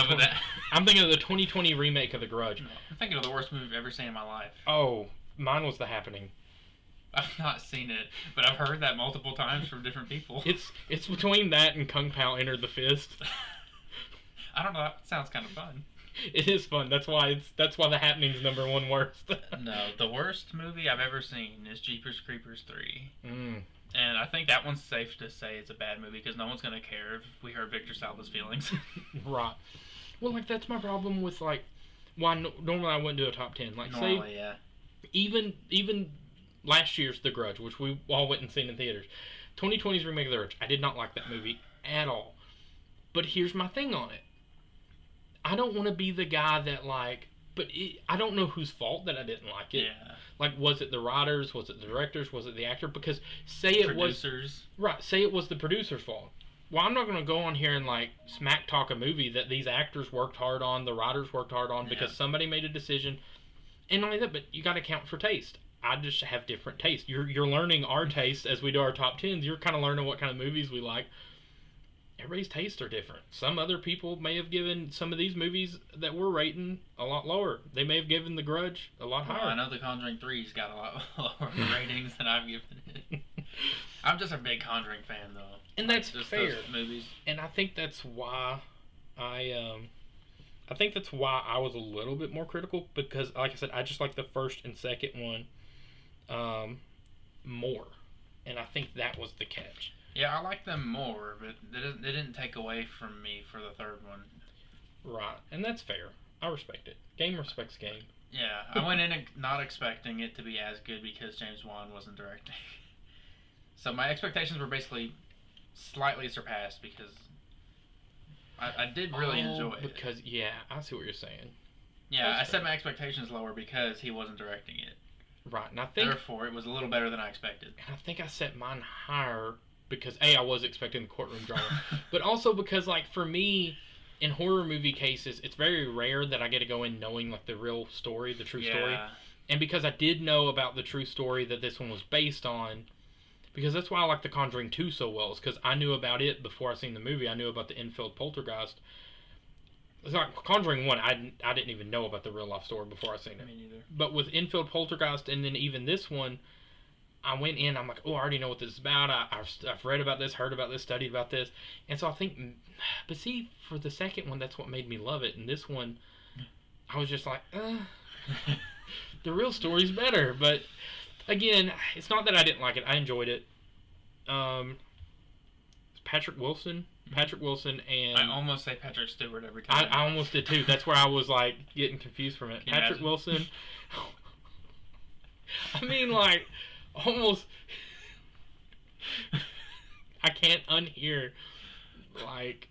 I'm thinking of the 2020 remake of The Grudge.
No. I'm thinking of the worst movie I've ever seen in my life.
Oh, mine was The Happening.
I've not seen it, but I've heard that multiple times from different people.
It's between that and Kung Pao Enter the Fist.
I don't know. That sounds kind of fun.
It is fun. That's why The Happening's number 1 worst.
No, the worst movie I've ever seen is Jeepers Creepers 3.
Mm.
And I think that one's safe to say it's a bad movie because no one's going to care if we hurt Victor Salva's feelings.
Right. Well, like, that's my problem with, like, why normally I wouldn't do a top 10. Like,
normally,
say,
yeah.
Even last year's The Grudge, which we all went and seen in theaters. 2020's remake of The Grudge. I did not like that movie at all. But here's my thing on it. I don't want to be the guy that like. But I don't know whose fault that I didn't like it.
Yeah.
Like, was it the writers? Was it the directors? Was it the actor? Because say it
Producers.
say it was the producer's fault. Well, I'm not going to go on here and like smack talk a movie that these actors worked hard on, the writers worked hard on, because somebody made a decision. And not only that, but you got to count for taste. I just have different taste. You're learning our taste as we do our top tens. You're kind of learning what kind of movies we like. Everybody's tastes are different. Some other people may have given some of these movies that we're rating a lot lower. They may have given The Grudge a lot higher.
I know The Conjuring 3's got a lot lower ratings than I've given it. I'm just a big Conjuring fan, though.
And that's
just
fair.
Those movies.
And I think that's why I was a little bit more critical, because, like I said, I just like the first and second one more. And I think that was the catch.
Yeah, I like them more, but they didn't take away from me for the third one.
Right, and that's fair. I respect it. Game respects game.
Yeah, I went in not expecting it to be as good because James Wan wasn't directing. So my expectations were basically slightly surpassed because I did really enjoy it.
Because, yeah, I see what you're saying.
Yeah, I set my expectations lower because he wasn't directing it.
Right, and I think...
Therefore, it was a little better than I expected.
And I think I set mine higher because, A, I was expecting the courtroom drama. But also because, like, for me, in horror movie cases, it's very rare that I get to go in knowing, like, the real story, the true story. And because I did know about the true story that this one was based on, because that's why I like The Conjuring 2 so well, is because I knew about it before I seen the movie. I knew about the Enfield poltergeist. It's like Conjuring 1, I didn't even know about the real life story before I seen it.
Me neither.
But with Enfield poltergeist and then even this one, I went in, I'm like, oh, I already know what this is about. I've read about this, heard about this, studied about this. And so I think, but see, for the second one, that's what made me love it. And this one, I was just like, the real story's better. But again, it's not that I didn't like it. I enjoyed it. Patrick Wilson and...
I almost say Patrick Stewart every time.
I almost did too. That's where I was like getting confused from it. Patrick Wilson. I mean, like, almost... I can't unhear, like,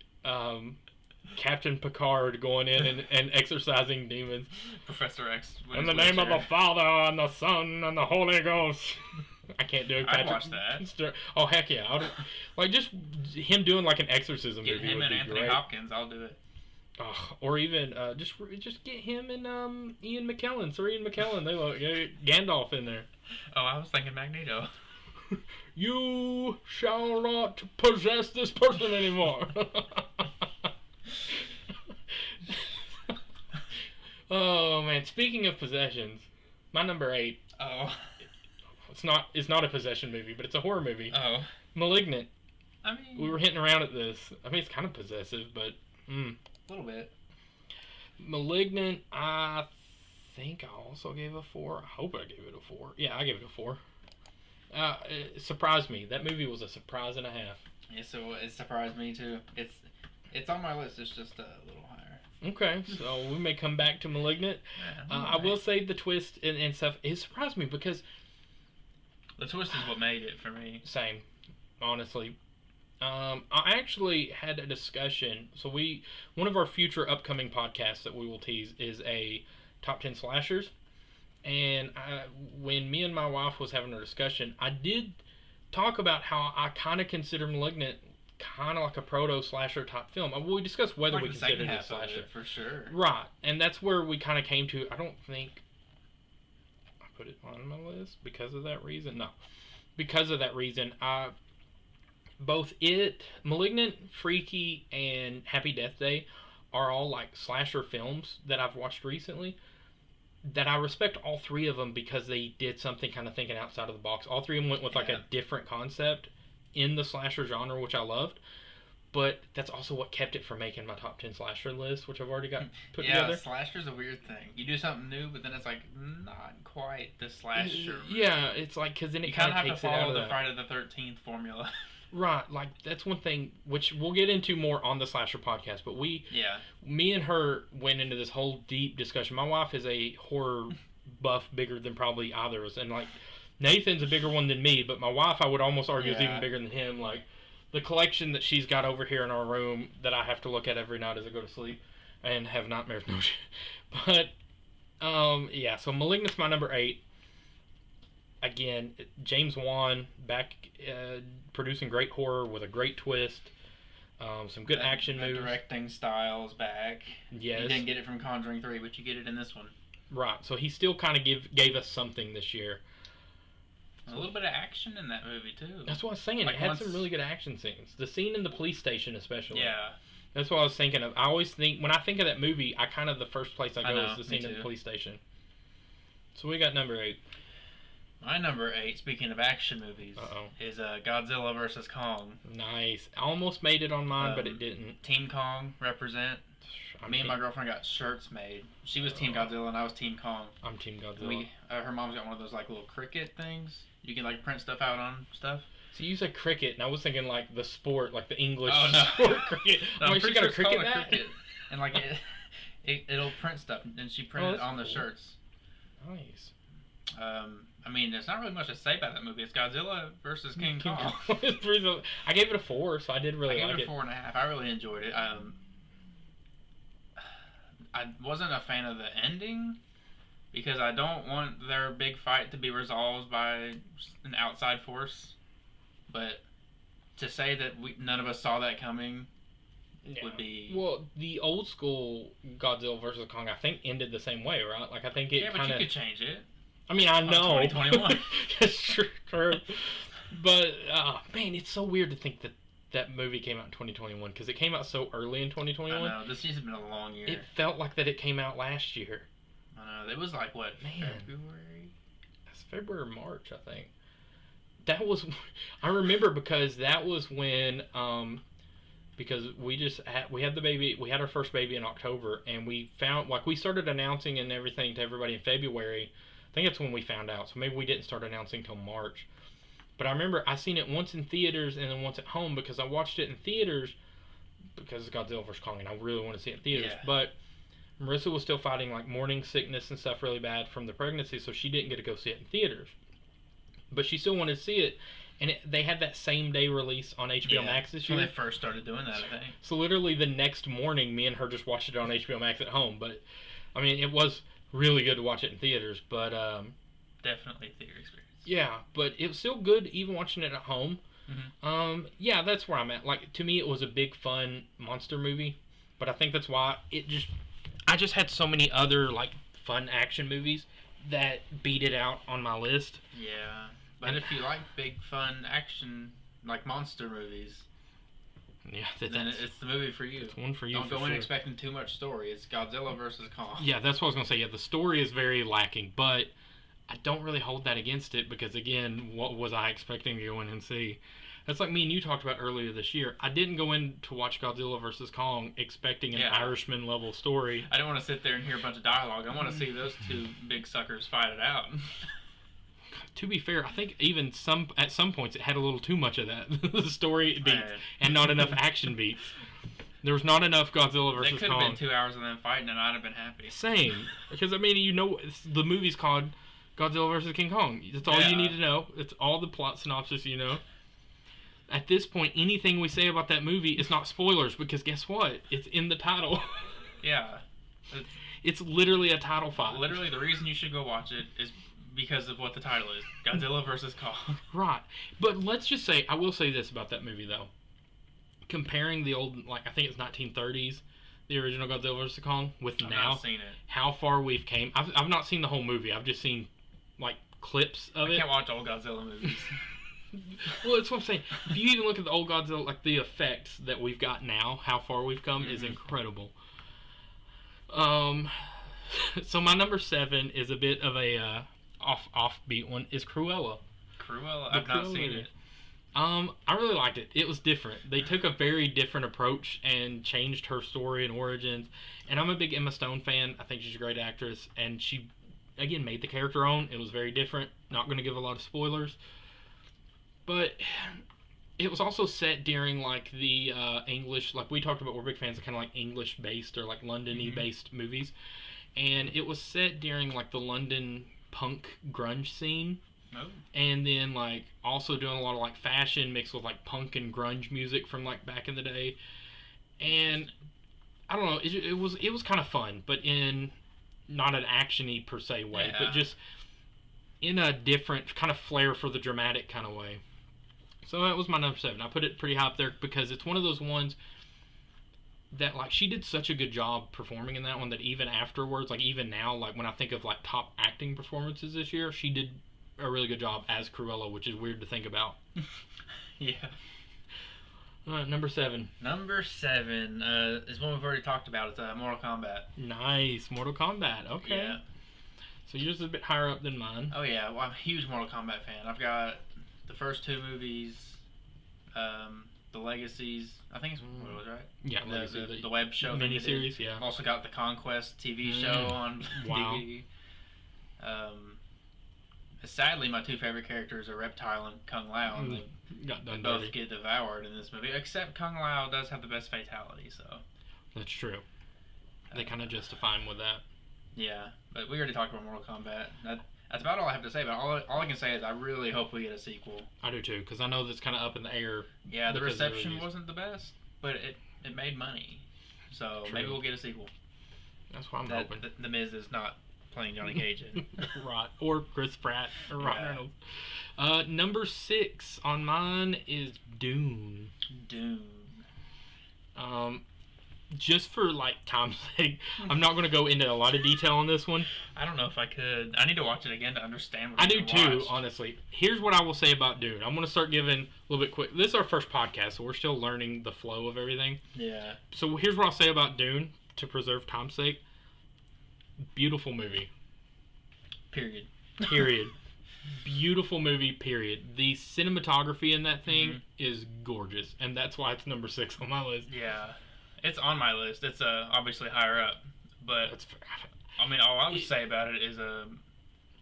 Captain Picard going in and exorcising demons.
Professor X.
In the name of the Father, and the Son, and the Holy Ghost. I can't do it.
I'd watch that.
Oh, heck yeah. Like, just him doing, like, an exorcism
get
movie
him
would
and
be
Anthony
great.
Hopkins, I'll do it.
Or even, just get him and Ian McKellen. Sir Ian McKellen. They look Gandalf in there.
Oh, I was thinking Magneto.
You shall not possess this person anymore. Oh man! Speaking of possessions, my number 8.
Oh.
It's not a possession movie, but it's a horror movie.
Oh.
Malignant.
I mean,
we were hitting around at this. I mean, it's kind of possessive, but
a little bit.
Malignant. I think I also gave a 4. I hope I gave it a 4. Yeah, I gave it a 4. It surprised me. That movie was a surprise and a half.
Yeah, so it surprised me too. It's on my list. It's just a little higher.
Okay, so we may come back to Malignant.
Yeah,
I will say the twist and stuff, it surprised me because...
The twist is what made it for me.
Same, honestly. I actually had a discussion. So one of our future upcoming podcasts that we will tease is a top 10 slashers. And when me and my wife was having a discussion, I did talk about how I kind of consider Malignant kind of like a proto-slasher type film. We discussed whether
like
we consider it a slasher.
For sure.
Right, and that's where we kind of came to, I don't think I put it on my list because of that reason. No. Because of that reason, both Malignant, Freaky, and Happy Death Day are all like slasher films that I've watched recently that I respect all three of them because they did something kind of thinking outside of the box. All three of them went with like a different concept in the slasher genre, which I loved. But that's also what kept it from making my top 10 slasher list, which I've already got put together.
Yeah, slasher's a weird thing. You do something new, but then it's like not quite the slasher.
Yeah, it's like, because then it kind of takes it out of
the Friday the 13th formula.
Right, like that's one thing which we'll get into more on the slasher podcast. But me and her went into this whole deep discussion. My wife is a horror buff bigger than probably either of us, and like Nathan's a bigger one than me, but my wife I would almost argue is even bigger than him. Like the collection that she's got over here in our room that I have to look at every night as I go to sleep and have nightmares. No shit. But yeah. So *Malignant's* my number 8. Again, James Wan back producing great horror with a great twist. Some good action
the
moves.
directing style's back.
Yes.
You didn't get it from Conjuring 3, but you get it in this one.
Right. So he still kind of gave us something this year.
A little bit of action in that movie too.
That's what I was saying.
Like
it had some really good action scenes. The scene in the police station, especially.
Yeah.
That's what I was thinking of. I always think when I think of that movie, the first place I go is the scene in
too.
the police station. So we got number 8.
My number 8, speaking of action movies, is Godzilla vs. Kong.
Nice. I almost made it on mine, but it didn't.
Team Kong represent. Me and my girlfriend got shirts made. She was Team Godzilla and I was Team Kong.
I'm Team Godzilla.
Her mom's got one of those like little cricket things. You can like print stuff out on stuff.
So you said cricket, and I was thinking like the sport, like the English
sport
cricket.
No,
I'm like, she got a cricket bat?
Cricket. And like it'll print stuff, and she printed it on the shirts.
Nice.
I mean, there's not really much to say about that movie. It's Godzilla versus King Kong.
I gave it a 4, so I did really like it.
I gave it a 4.5. I really enjoyed it. I wasn't a fan of the ending because I don't want their big fight to be resolved by an outside force. But to say that none of us saw that coming would be...
Well, the old school Godzilla vs. Kong, I think, ended the same way, right? Like, I think it
but you could change it.
I mean, I know.
2021.
That's true. But, man, it's so weird to think that movie came out in 2021 because it came out so early in 2021.
I know. This year's been a long year.
It felt like that it came out last year.
I know. It was like, what, February?
That's February or March, I think. That was... I remember because that was when... because we had the baby, we had our first baby in October, and we found, like, we started announcing and everything to everybody in February. I think that's when we found out, so maybe we didn't start announcing till March. But I remember I seen it once in theaters and then once at home because I watched it in theaters because it's Godzilla vs. Kong and I really want to see it in theaters.
Yeah.
But Marissa was still fighting like morning sickness and stuff really bad from the pregnancy, so she didn't get to go see it in theaters. But she still wanted to see it, and they had that same day release on HBO Max this year.
When they first started doing that, I think.
So literally the next morning, me and her just watched it on HBO Max at home. But I mean, it was really good to watch it in theaters. But
definitely theater experience.
Yeah, but it was still good even watching it at home.
Mm-hmm.
Yeah, that's where I'm at. Like, to me, it was a big fun monster movie. But I think that's why I just had so many other like fun action movies that beat it out on my list.
Yeah. But if you like big, fun action, like monster movies,
yeah,
then it's the movie for you.
It's one for you.
Don't go in expecting too much story. It's Godzilla versus Kong.
Yeah, that's what I was gonna say. Yeah, the story is very lacking, but I don't really hold that against it because, again, what was I expecting to go in and see? That's like me and you talked about earlier this year. I didn't go in to watch Godzilla vs. Kong expecting an Irishman level story.
I didn't want to sit there and hear a bunch of dialogue. I want to see those two big suckers fight it out.
To be fair, I think even at some points it had a little too much of that. The story beats and not enough action beats. There was not enough Godzilla vs. Kong.
It could have been 2 hours of them fighting and I'd have been happy.
Same. Because, I mean, the movie's called Godzilla vs. King Kong. That's all you need to know. It's all the plot synopsis you know. At this point, anything we say about that movie is not spoilers because guess what? It's in the title.
Yeah.
It's literally a title fight.
Literally, the reason you should go watch it is because of what the title is. Godzilla vs. Kong.
Right. But let's just say, I will say this about that movie, though. Comparing the old, like, I think it's 1930s, the original Godzilla vs. Kong, with
I've
now,
not seen it.
How far we've came. I've not seen the whole movie. I've just seen, like, clips of it.
I can't watch old Godzilla movies.
Well, that's what I'm saying. If you even look at the old Godzilla, like, the effects that we've got now, how far we've come, is incredible. So my number 7 is a bit of a offbeat one, is Cruella.
Cruella? I've not seen it.
I really liked it. It was different. They took a very different approach and changed her story and origins. And I'm a big Emma Stone fan. I think she's a great actress. And she, again, made the character her own. It was very different. Not going to give a lot of spoilers. But it was also set during, like, the English, like we talked about, we're big fans of kind of, like, English-based or, like, London-y based movies. And it was set during, like, the London punk grunge scene.
Oh.
And then, like, also doing a lot of, like, fashion mixed with, like, punk and grunge music from, like, back in the day. And I don't know. It was kind of fun, but in not an actiony per se way, but just in a different kind of flair for the dramatic kind of way. So that was my number 7. I put it pretty high up there because it's one of those ones that, like, she did such a good job performing in that one that even afterwards, like, even now, like, when I think of, like, top acting performances this year, she did a really good job as Cruella, which is weird to think about.
Yeah.
Number 7.
Number 7 is one we've already talked about. It's Mortal Kombat.
Nice. Mortal Kombat. Okay.
Yeah.
So yours is a bit higher up than mine.
Oh, yeah. Well, I'm a huge Mortal Kombat fan. I've got the first 2 movies, the Legacies. I think it's what it was, right?
Yeah,
the web show
miniseries. Yeah.
I've also got the Conquest TV show on
wow.
DVD. Sadly, my 2 favorite characters are Reptile and Kung Lao, and they both get devoured in this movie. Except Kung Lao does have the best fatality, so
that's true. They kind of justify him with that.
Yeah, but we already talked about Mortal Kombat. That's about all I have to say about it. All I can say is I really hope we get a sequel.
I do too, because I know that's kind of up in the air.
Yeah, the reception wasn't the best, but it made money. So
True.
maybe we'll get a sequel.
That's what I'm hoping.
The Miz is not playing Johnny Cage in.
Right. Or Chris Pratt or Ryan Reynolds. Number 6 on mine is Dune. Just for like time's sake, I'm not going to go into a lot of detail on this one.
I don't know if I could. I need to watch it again to understand what
I do too, honestly. Here's what I will say about Dune. I'm going to start giving a little bit quick. This is our first podcast, so we're still learning the flow of everything.
Yeah.
So here's what I'll say about Dune to preserve time's sake. Beautiful movie.
Period.
Beautiful movie, period. The cinematography in that thing is gorgeous, and that's why it's number 6 on my list.
Yeah. It's on my list. It's obviously higher up, but I mean, all I would say about it is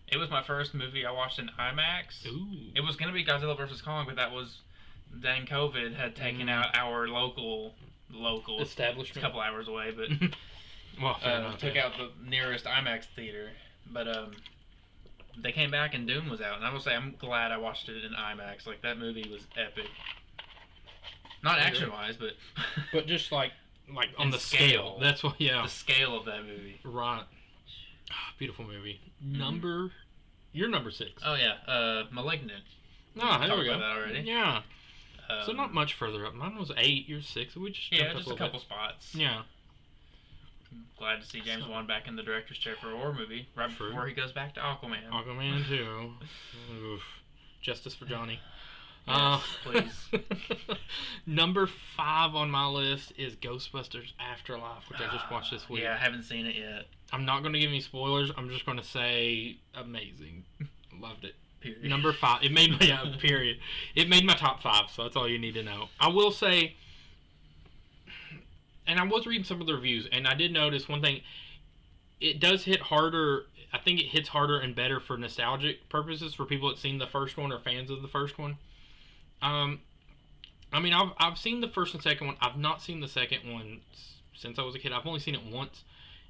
it was my first movie I watched in IMAX.
Ooh.
It was gonna be Godzilla vs Kong, but that was dang COVID had taken out our local
establishment.
It's a couple hours away, but
well,
took out the nearest IMAX theater. But they came back and Dune was out, and I will say I'm glad I watched it in IMAX. Like that movie was epic. Not action wise, but
just like on the scale. That's what. Yeah.
The scale of that movie.
Right. Beautiful movie. You're number 6.
Oh yeah. Malignant.
Oh, there we go.
About that already.
Yeah. So not much further up. Mine was 8. You're 6. We just
just a couple spots.
Yeah.
Glad to see James Wan back in the director's chair for a horror movie before he goes back to Aquaman.
Aquaman 2. Oof. Justice for Johnny.
Yes, please.
Number 5 on my list is Ghostbusters Afterlife, which I just watched this week.
Yeah, I haven't seen it yet.
I'm not going to give any spoilers. I'm just going to say amazing. Loved it.
Period.
Number 5. It made my period. It made my top 5, so that's all you need to know. I will say, and I was reading some of the reviews, and I did notice one thing. It does hit harder. I think it hits harder and better for nostalgic purposes for people that seen the first one or fans of the first one. I mean, I've seen the first and second one. I've not seen the second one since I was a kid. I've only seen it once,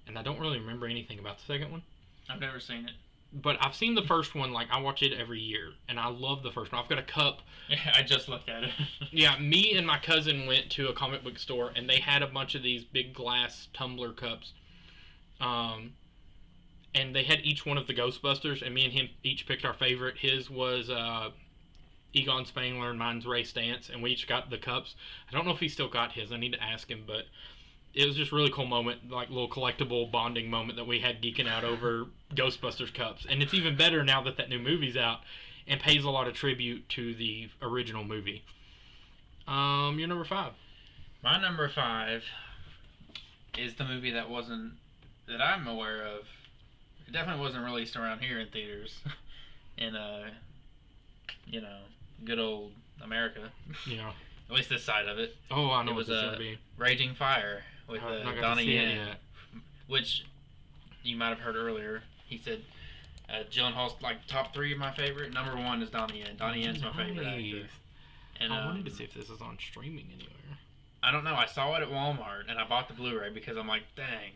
and I don't really remember anything about the second one.
I've never seen it.
But I've seen the first one. Like, I watch it every year, and I love the first one. I've got a cup.
Yeah, I just looked at it.
Yeah, me and my cousin went to a comic book store, and they had a bunch of these big glass tumbler cups. And they had each one of the Ghostbusters, and me and him each picked our favorite. His was Egon Spengler, and mine's Ray Stantz, and we each got the cups. I don't know if he still got his. I need to ask him, but it was just a really cool moment, like a little collectible bonding moment that we had geeking out over Ghostbusters cups. And it's even better now that new movie's out and pays a lot of tribute to the original movie. Your number 5.
My number 5 is the movie that I'm aware of. It definitely wasn't released around here in theaters. In good old America.
Yeah.
At least this side of it.
Oh, I know
it was
what this is gonna be.
Raging Fire with Donnie Yen, which you might have heard earlier. He said Gyllenhaal's like top 3 of my favorite. Number 1 is Donnie Yen. Donnie Yen's my favorite actor. And
I wanted to see if this is on streaming anywhere.
I don't know. I saw it at Walmart and I bought the Blu-ray because I'm like, dang.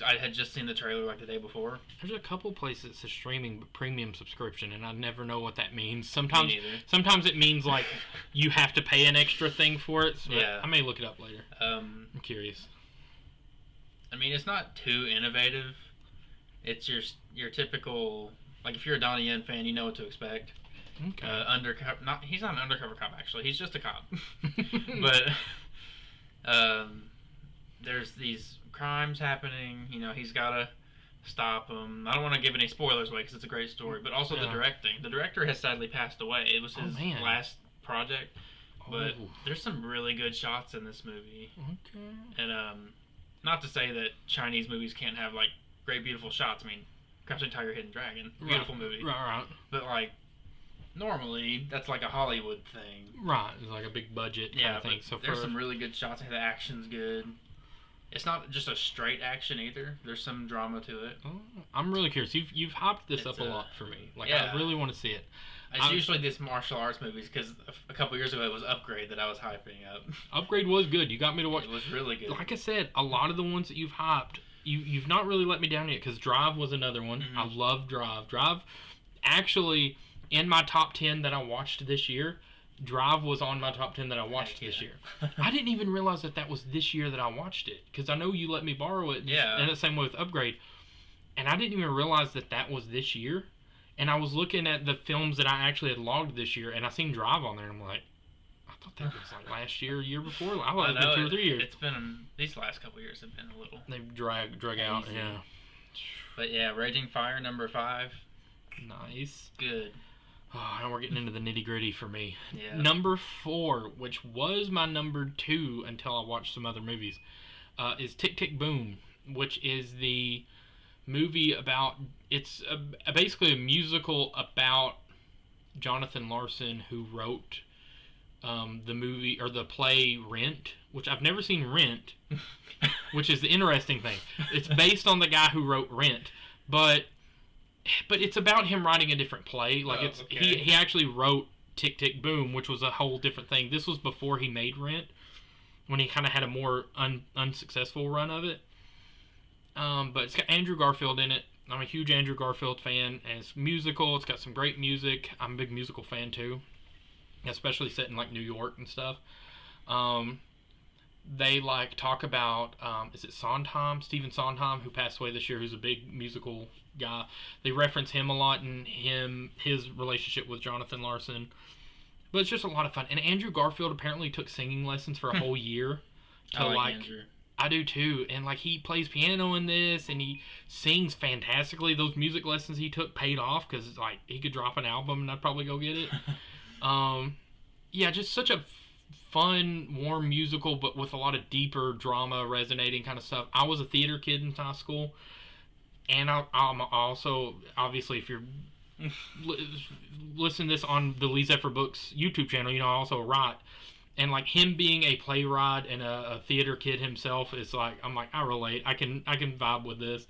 I had just seen the trailer like the day before.
There's a couple places that says streaming but premium subscription, and I never know what that means.
Me neither.
Sometimes it means like you have to pay an extra thing for it. So
yeah.
I may look it up later.
I'm
curious.
I mean, it's not too innovative. It's your typical, like, if you're a Donnie Yen fan, you know what to expect.
Okay.
Undercover, not he's not an undercover cop actually. He's just a cop. But there's these crimes happening. You know, he's gotta stop them. I don't want to give any spoilers away because it's a great story. But also the directing. The director has sadly passed away. It was his last project. But there's some really good shots in this movie.
Okay.
And not to say that Chinese movies can't have like great beautiful shots. I mean, Crouching Tiger, Hidden Dragon, beautiful movie.
Right.
But like normally that's like a Hollywood thing.
Right, it's like a big budget kind of thing. So
there's some really good shots. The action's good. It's not just a straight action either. There's some drama to it.
Oh, I'm really curious. You've hopped this up a lot for me. Like I really want to see it.
It's usually these martial arts movies because a couple years ago it was Upgrade that I was hyping up.
Upgrade was good. You got me to watch.
It was really good.
Like I said, a lot of the ones that you've hyped, you've not really let me down yet because Drive was another one.
Mm-hmm.
I love Drive. Drive, actually, in my top 10 that I watched this year, Drive was on my top 10 that I watched this year. I didn't even realize that was this year that I watched it because I know you let me borrow it.
Yeah.
And the same way with Upgrade. And I didn't even realize that was this year. And I was looking at the films that I actually had logged this year, and I seen Drive on there, and I'm like, I thought that was like last year, year before. I thought it was 2 or 3 years.
It's been these last couple years have been a little.
They've drug out, yeah.
But yeah, Raging Fire #5.
Nice.
Good.
Oh, now we're getting into the nitty gritty for me.
Yeah.
#4, which was my number 2 until I watched some other movies, is Tick Tick Boom, which is the movie about, it's basically a musical about Jonathan Larson, who wrote the movie or the play Rent, which I've never seen Rent, which is the interesting thing. It's based on the guy who wrote Rent, but it's about him writing a different play. Like he actually wrote Tick Tick Boom, which was a whole different thing. This was before he made Rent, when he kind of had a more unsuccessful run of it. But it's got Andrew Garfield in it. I'm a huge Andrew Garfield fan, and it's musical. It's got some great music. I'm a big musical fan too, especially set in like New York and stuff. They like talk about is it Sondheim, Stephen Sondheim, who passed away this year, who's a big musical guy. They reference him a lot and his relationship with Jonathan Larson. But it's just a lot of fun. And Andrew Garfield apparently took singing lessons for a whole year.
I like Andrew.
I do too, and like he plays piano in this, and he sings fantastically. Those music lessons he took paid off because like he could drop an album and I'd probably go get it. Yeah, just such a fun, warm musical, but with a lot of deeper drama, resonating kind of stuff. I was a theater kid in high school, and I'm also, obviously, if you're listening to this on the Lee Zephyr Books YouTube channel, you know I also write. And like him being a playwright and a theater kid himself is like, I'm like, I relate. I can vibe with this.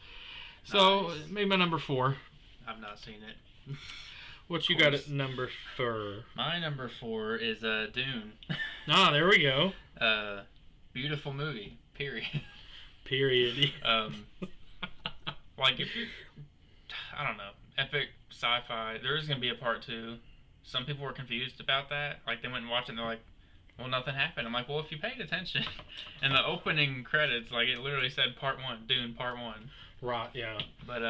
So maybe my number 4.
I've not seen it.
What you got at number 4?
My number 4 is Dune.
There we go.
Beautiful movie. Period. Like if you, I don't know, epic sci-fi. There is gonna be a part 2. Some people were confused about that. Like they went and watched it and they're like, well, nothing happened. I'm like, well, if you paid attention, in the opening credits, like it literally said Part 1, Dune Part 1.
Right, yeah.
But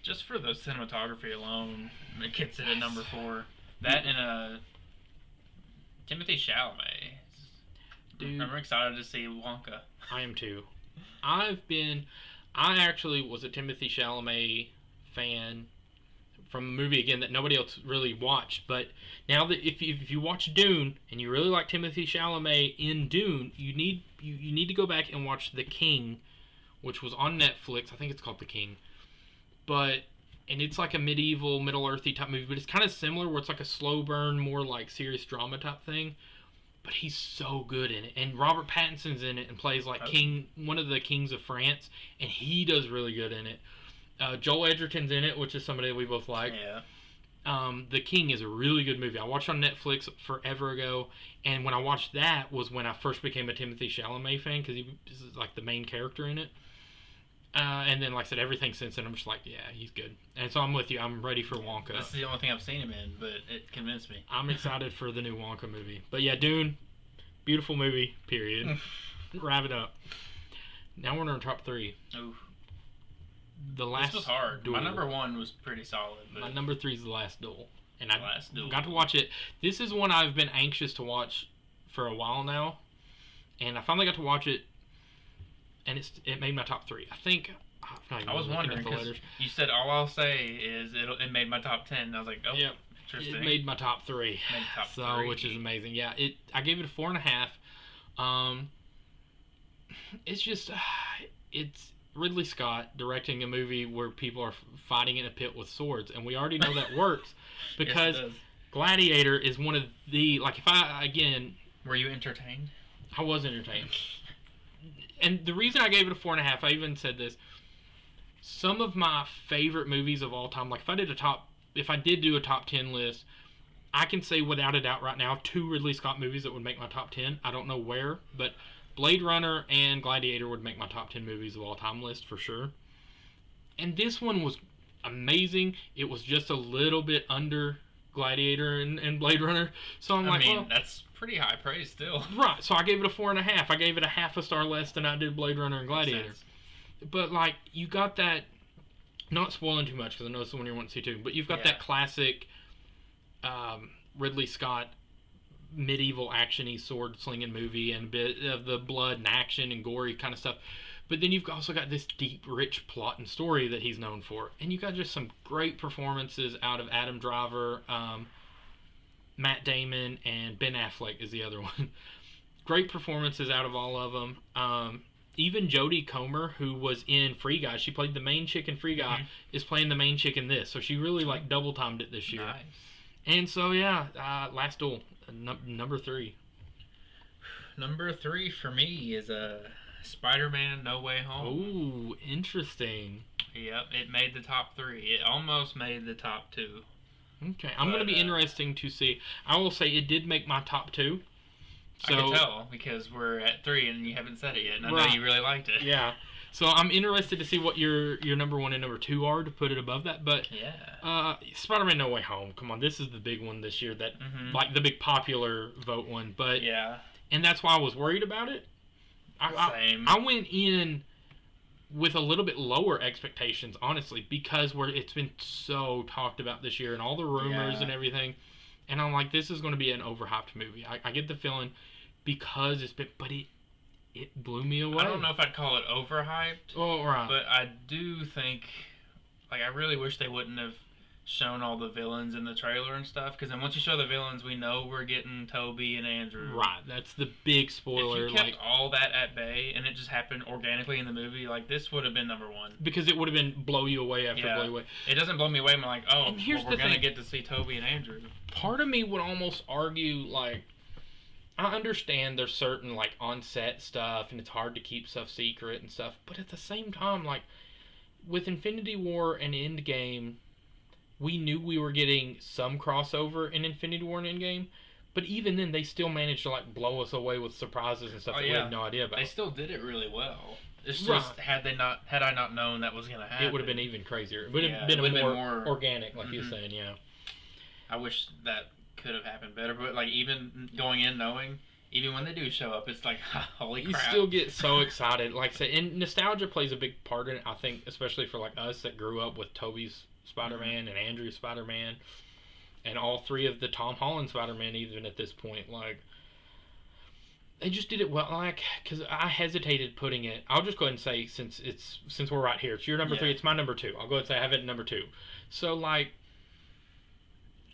just for the cinematography alone, it gets it at number 4. That and Timothée Chalamet. Dude, I'm excited to see Wonka.
I am too. I actually was a Timothée Chalamet fan from a movie again that nobody else really watched, but now that if you watch Dune and you really like Timothée Chalamet in Dune, you need to go back and watch The King, which was on Netflix. I think it's called The King, and it's like a medieval, Middle Earthy type movie, but it's kind of similar where it's like a slow burn, more like serious drama type thing. But he's so good in it, and Robert Pattinson's in it and plays like one of the kings of France, and he does really good in it. Joel Edgerton's in it, which is somebody that we both like.
Yeah.
The King is a really good movie. I watched it on Netflix forever ago, and when I watched that was when I first became a Timothée Chalamet fan because he is like the main character in it. And then, like I said, everything since then, I'm just like, yeah, he's good. And so I'm with you. I'm ready for Wonka.
That's the only thing I've seen him in, but it convinced me.
I'm excited for the new Wonka movie. But yeah, Dune, beautiful movie, period. Wrap it up. Now we're on our top 3.
Ooh.
The Last
This was hard.
Duel.
My number 1 was pretty solid. But
My number 3 is The Last Duel. And I
Last Duel.
got to watch it. This is one I've been anxious to watch for a while now. And I finally got to watch it. And it made my top 3. I think...
I was wondering, because you said all I'll say is it made my top 10. And I was like, oh,
yep.
Interesting.
It made my top 3.
Made top 3.
Which is amazing. Yeah, I gave it a 4.5. It's just... it's Ridley Scott directing a movie where people are fighting in a pit with swords. And we already know that works. Because
yes,
Gladiator is one of the... Like, if I... Again...
Were you entertained?
I was entertained. And the reason I gave it a 4.5, I even said this... Some of my favorite movies of all time, like if I did do a top 10 list, I can say without a doubt right now 2 Ridley Scott movies that would make my top 10. I don't know where, but Blade Runner and Gladiator would make my top 10 movies of all time list for sure. And this one was amazing. It was just a little bit under Gladiator and Blade Runner. So I mean, well,
that's pretty high praise still.
Right, so I gave it a 4.5. I gave it a half a star less than I did Blade Runner and Gladiator. But, like, you got that, not spoiling too much because I know this is the one you want to see too, but you've got that classic Ridley Scott medieval action-y sword-slinging movie and a bit of the blood and action and gory kind of stuff. But then you've also got this deep, rich plot and story that he's known for. And you got just some great performances out of Adam Driver, Matt Damon, and Ben Affleck is the other one. Great performances out of all of them. Even Jodie Comer, who was in Free Guy, she played the main chick in Free Guy, is playing the main chick in this. So she really like double timed it this year.
Nice.
And so yeah, Last Duel, number 3.
Number 3 for me is Spider-Man: No Way Home.
Ooh, interesting.
Yep, it made the top 3. It almost made the top 2.
Okay, I'm going to be interesting to see. I will say it did make my top 2. So,
I can tell because we're at 3 and you haven't said it yet, and I know you really liked it.
Yeah. So I'm interested to see what your number 1 and number 2 are to put it above that. But Spider-Man: No Way Home. Come on, this is the big one this year. That like the big popular vote one. But and that's why I was worried about it.
Same.
I went in with a little bit lower expectations, honestly, because it's been so talked about this year and all the rumors and everything. And I'm like, this is going to be an overhyped movie. I get the feeling because it's been, but it blew me away.
I don't know if I'd call it overhyped.
Oh, right.
But I do think, like, I really wish they wouldn't have shown all the villains in the trailer and stuff. Because then once you show the villains, we know we're getting Toby and Andrew.
Right. That's the big spoiler.
If you kept all that at bay and it just happened organically in the movie, like, this would have been number 1.
Because it would have been blow you away after blow you away.
It doesn't blow me away. I'm like, oh,
and here's
we're going to get to see Toby and Andrew.
Part of me would almost argue, like, I understand there's certain, like, on-set stuff and it's hard to keep stuff secret and stuff. But at the same time, like, with Infinity War and Endgame, we knew we were getting some crossover in Infinity War and Endgame, but even then, they still managed to like blow us away with surprises and stuff that we had no idea about.
They still did it really well. It's just had I not known that was gonna happen,
it would have been even crazier. It would have been more organic, like you were saying. Yeah.
I wish that could have happened better, but like even going in knowing, even when they do show up, it's like holy crap.
You still get so excited, like I said, and nostalgia plays a big part in it. I think, especially for like us that grew up with Tobey's Spider-Man and Andrew's Spider-Man and all 3 of the Tom Holland Spider-Man even at this point, like they just did it well. Like, because I hesitated putting it, I'll just go ahead and say since we're right here, it's your number 3, it's my number 2, I'll go ahead and say I have it at number 2. So like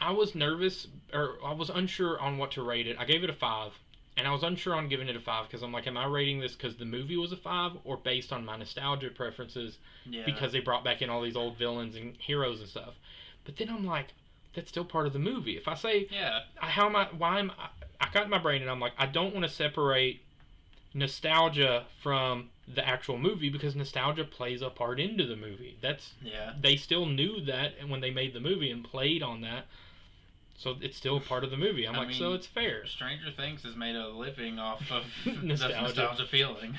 I was nervous, or I was unsure on what to rate it. I gave it a 5. And I was unsure on giving it a 5 because I'm like, am I rating this because the movie was a 5 or based on my nostalgia preferences because they brought back in all these old villains and heroes and stuff. But then I'm like, that's still part of the movie. If I say, I got in my brain and I'm like, I don't want to separate nostalgia from the actual movie because nostalgia plays a part into the movie. They still knew that when they made the movie and played on that. So it's still a part of the movie. I mean, so it's fair.
Stranger Things has made a living off of nostalgia feeling.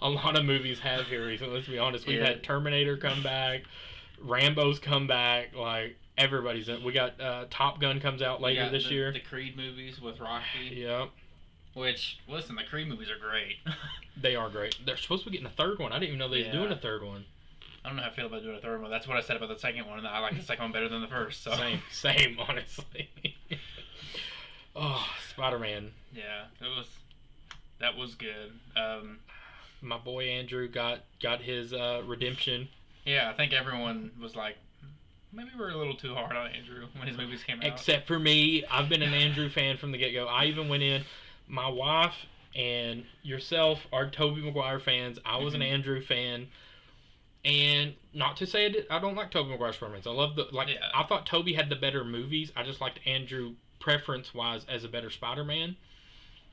A lot of movies have here recently. Let's be honest. We've had Terminator come back, Rambo's come back. Like everybody's in. We got Top Gun comes out later this year.
The Creed movies with Rocky.
Yep.
Which, listen, the Creed movies are great.
They are great. They're supposed to be getting a third one. I didn't even know they was doing a third one.
I don't know how I feel about doing a third one. That's what I said about the second one, and I like the second one better than the first. So.
Same, honestly. Oh, Spider-Man.
Yeah, that was good.
My boy Andrew got his redemption.
Yeah, I think everyone was like, maybe we're a little too hard on Andrew when his movies came out.
Except for me. I've been an Andrew fan from the get-go. I even went in. My wife and yourself are Tobey Maguire fans. I was an Andrew fan. And not to say I don't like Tobey Maguire's Spider-Man. I love I thought Tobey had the better movies. I just liked Andrew preference-wise as a better Spider-Man.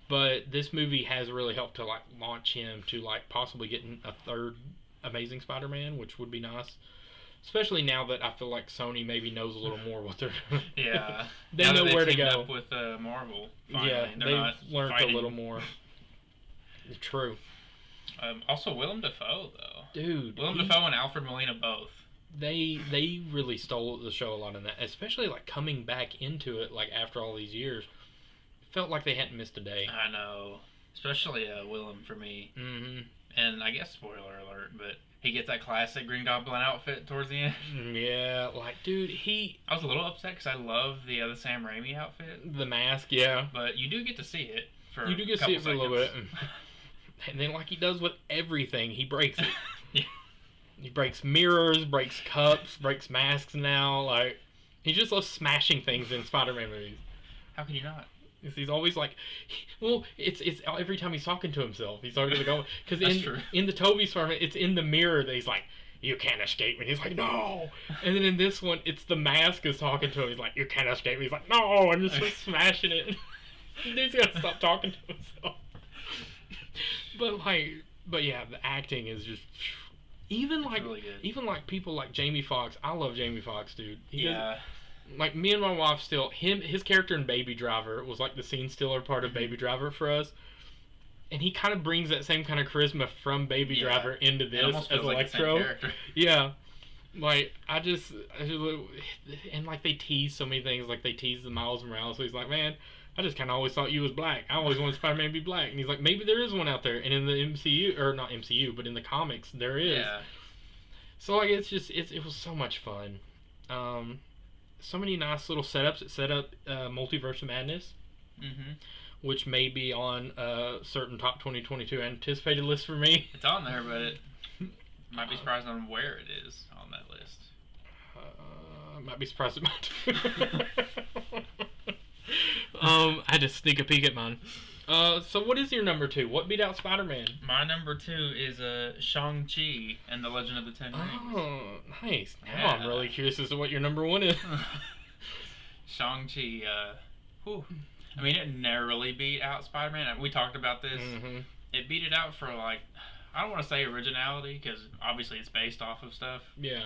But this movie has really helped to like launch him to like possibly getting a third Amazing Spider-Man, which would be nice. Especially now that I feel like Sony maybe knows a little more what they're doing.
Yeah.
They know where to go.
Up with Marvel, finally.
Yeah, they've learned a little more. True.
Also, Willem Dafoe, though.
Dude.
Willem Dafoe and Alfred Molina both.
They really stole the show a lot in that. Especially, like, coming back into it, like, after all these years. Felt like they hadn't missed a day.
I know. Especially Willem for me.
Mm-hmm.
And I guess, spoiler alert, but he gets that classic Green Goblin outfit towards the end.
Yeah, like, dude,
I was a little upset because I love the Sam Raimi outfit.
The mask, yeah.
But you do get to see it for
You do get to see it for a little bit. And then, like he does with everything, he breaks it.
Yeah.
He breaks mirrors, breaks cups, breaks masks now. Like, he just loves smashing things in Spider-Man movies.
How can you not?
He's always like, well, it's every time he's talking to himself, he's talking to the guy. Because in the Tobey Spider-Man, it's in the mirror that he's like, you can't escape me. He's like, no. And then in this one, it's the mask is talking to him. He's like, you can't escape me. He's like, no. I'm just like, smashing it. Dude's got to stop talking to himself. But yeah, the acting is just even like
really good.
Even like people like Jamie Foxx. I love Jamie Foxx, dude.
Yeah.
Like me and my wife still his character in Baby Driver was like the scene stealer part of Baby Driver for us. And he kind of brings that same kind of charisma from Baby Driver into this as Electro.
Like
yeah. Like I just and like they tease so many things, like they tease the Miles Morales, so he's like, man, I just kind of always thought you was black. I always wanted Spider-Man to be black. And he's like, maybe there is one out there. And in the MCU, or not MCU, but in the comics, there is.
Yeah.
So, like, it was so much fun. So many nice little setups. It set up Multiverse of Madness, which may be on a certain top 2022 anticipated list for me.
It's on there, but it might be surprised on where it is on that list.
Might be surprised about I had to sneak a peek at mine. So what is your number 2? What beat out Spider-Man?
My number 2 is Shang-Chi and the Legend of the Ten Rings.
Oh, nice. Now I'm really curious as to what your number 1 is.
Shang-Chi, I mean, it narrowly beat out Spider-Man. We talked about this.
Mm-hmm.
It beat it out for, like, I don't want to say originality, because obviously it's based off of stuff.
Yeah.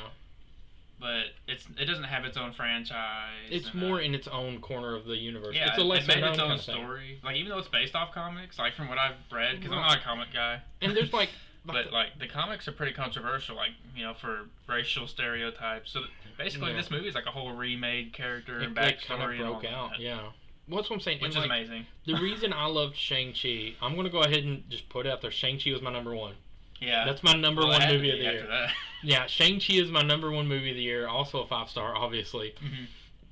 But it doesn't have its own franchise.
It's more in its own corner of the universe.
Yeah,
it's a lesser
it made its own
kind of
story.
Thing.
Like, even though it's based off comics, like from what I've read, because I'm not a comic guy.
And there's like
but like the comics are pretty controversial, like, you know, for racial stereotypes. So basically, this movie is like a whole remade character and backstory.
Kind of broke out. Yeah. Well, that's what I'm saying.
Which is amazing.
The reason I loved Shang-Chi, I'm gonna go ahead and just put it out there. Shang-Chi was my number 1.
Yeah.
That's my number 1 movie of the year.
That.
Yeah, Shang-Chi is my number 1 movie of the year. Also a 5-star, obviously.
Mm-hmm.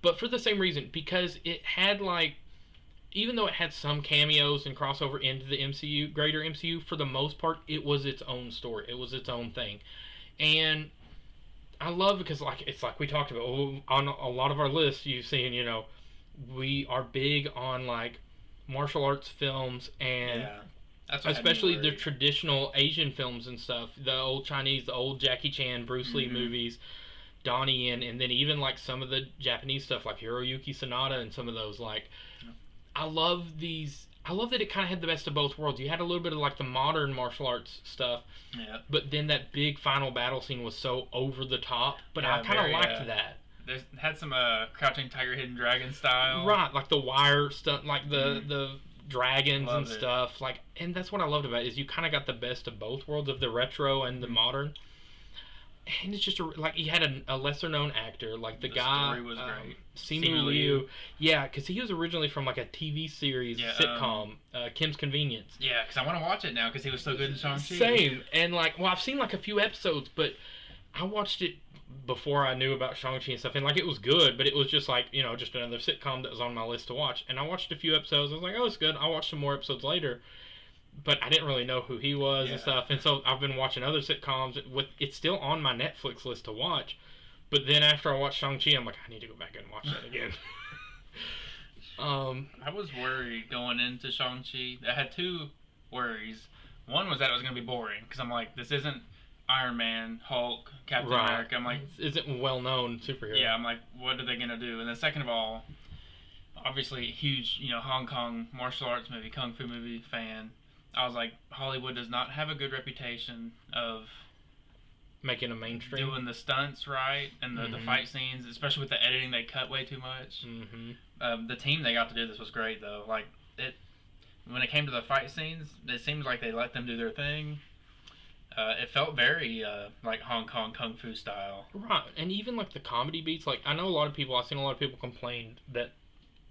But for the same reason, because it had like, even though it had some cameos and crossover into the MCU, greater MCU, for the most part, it was its own story. It was its own thing. And I love it because, like, it's like we talked about on a lot of our lists, you've seen, you know, we are big on, like, martial arts films and especially the traditional Asian films and stuff. The old Chinese, the old Jackie Chan, Bruce Lee movies, Donnie Yen, and then even, like, some of the Japanese stuff, like Hiroyuki Sanada and some of those, like... I love that it kind of had the best of both worlds. You had a little bit of like the modern martial arts stuff, but then that big final battle scene was so over the top. But I kind of liked that.
There's had some Crouching Tiger, Hidden Dragon style,
right? Like the wire stuff, like the dragons and stuff. Like, and that's what I loved about it, is you kind of got the best of both worlds, of the retro and the modern. and it's just like he had a lesser known actor, like the guy.
Story was great.
Simu Liu. Yeah, because he was originally from like a TV series sitcom, Kim's Convenience.
Yeah, because I want to watch it now because he was so good in Shang-Chi.
Same, and like, well, I've seen like a few episodes, but I watched it before I knew about Shang-Chi and stuff, and like it was good, but it was just like, you know, just another sitcom that was on my list to watch. And I watched a few episodes. I was like, oh, it's good. I watched some more episodes later, but I didn't really know who he was and stuff. And so I've been watching other sitcoms. It's still on my Netflix list to watch. But then after I watched Shang-Chi, I'm like, I need to go back and watch that again.
I was worried going into Shang-Chi. I had two worries. One was that it was going to be boring, because I'm like, this isn't Iron Man, Hulk, Captain America. I'm like,
isn't well-known superhero.
Yeah, I'm like, what are they going to do? And then second of all, obviously huge, you know, Hong Kong martial arts movie, kung fu movie fan. I was like, Hollywood does not have a good reputation of
making a mainstream,
doing the stunts right and the fight scenes, especially with the editing. They cut way too much. The team they got to do this was great though. Like when it came to the fight scenes, it seems like they let them do their thing. It felt very like Hong Kong kung fu style.
Right, and even like the comedy beats. Like I've seen a lot of people complain that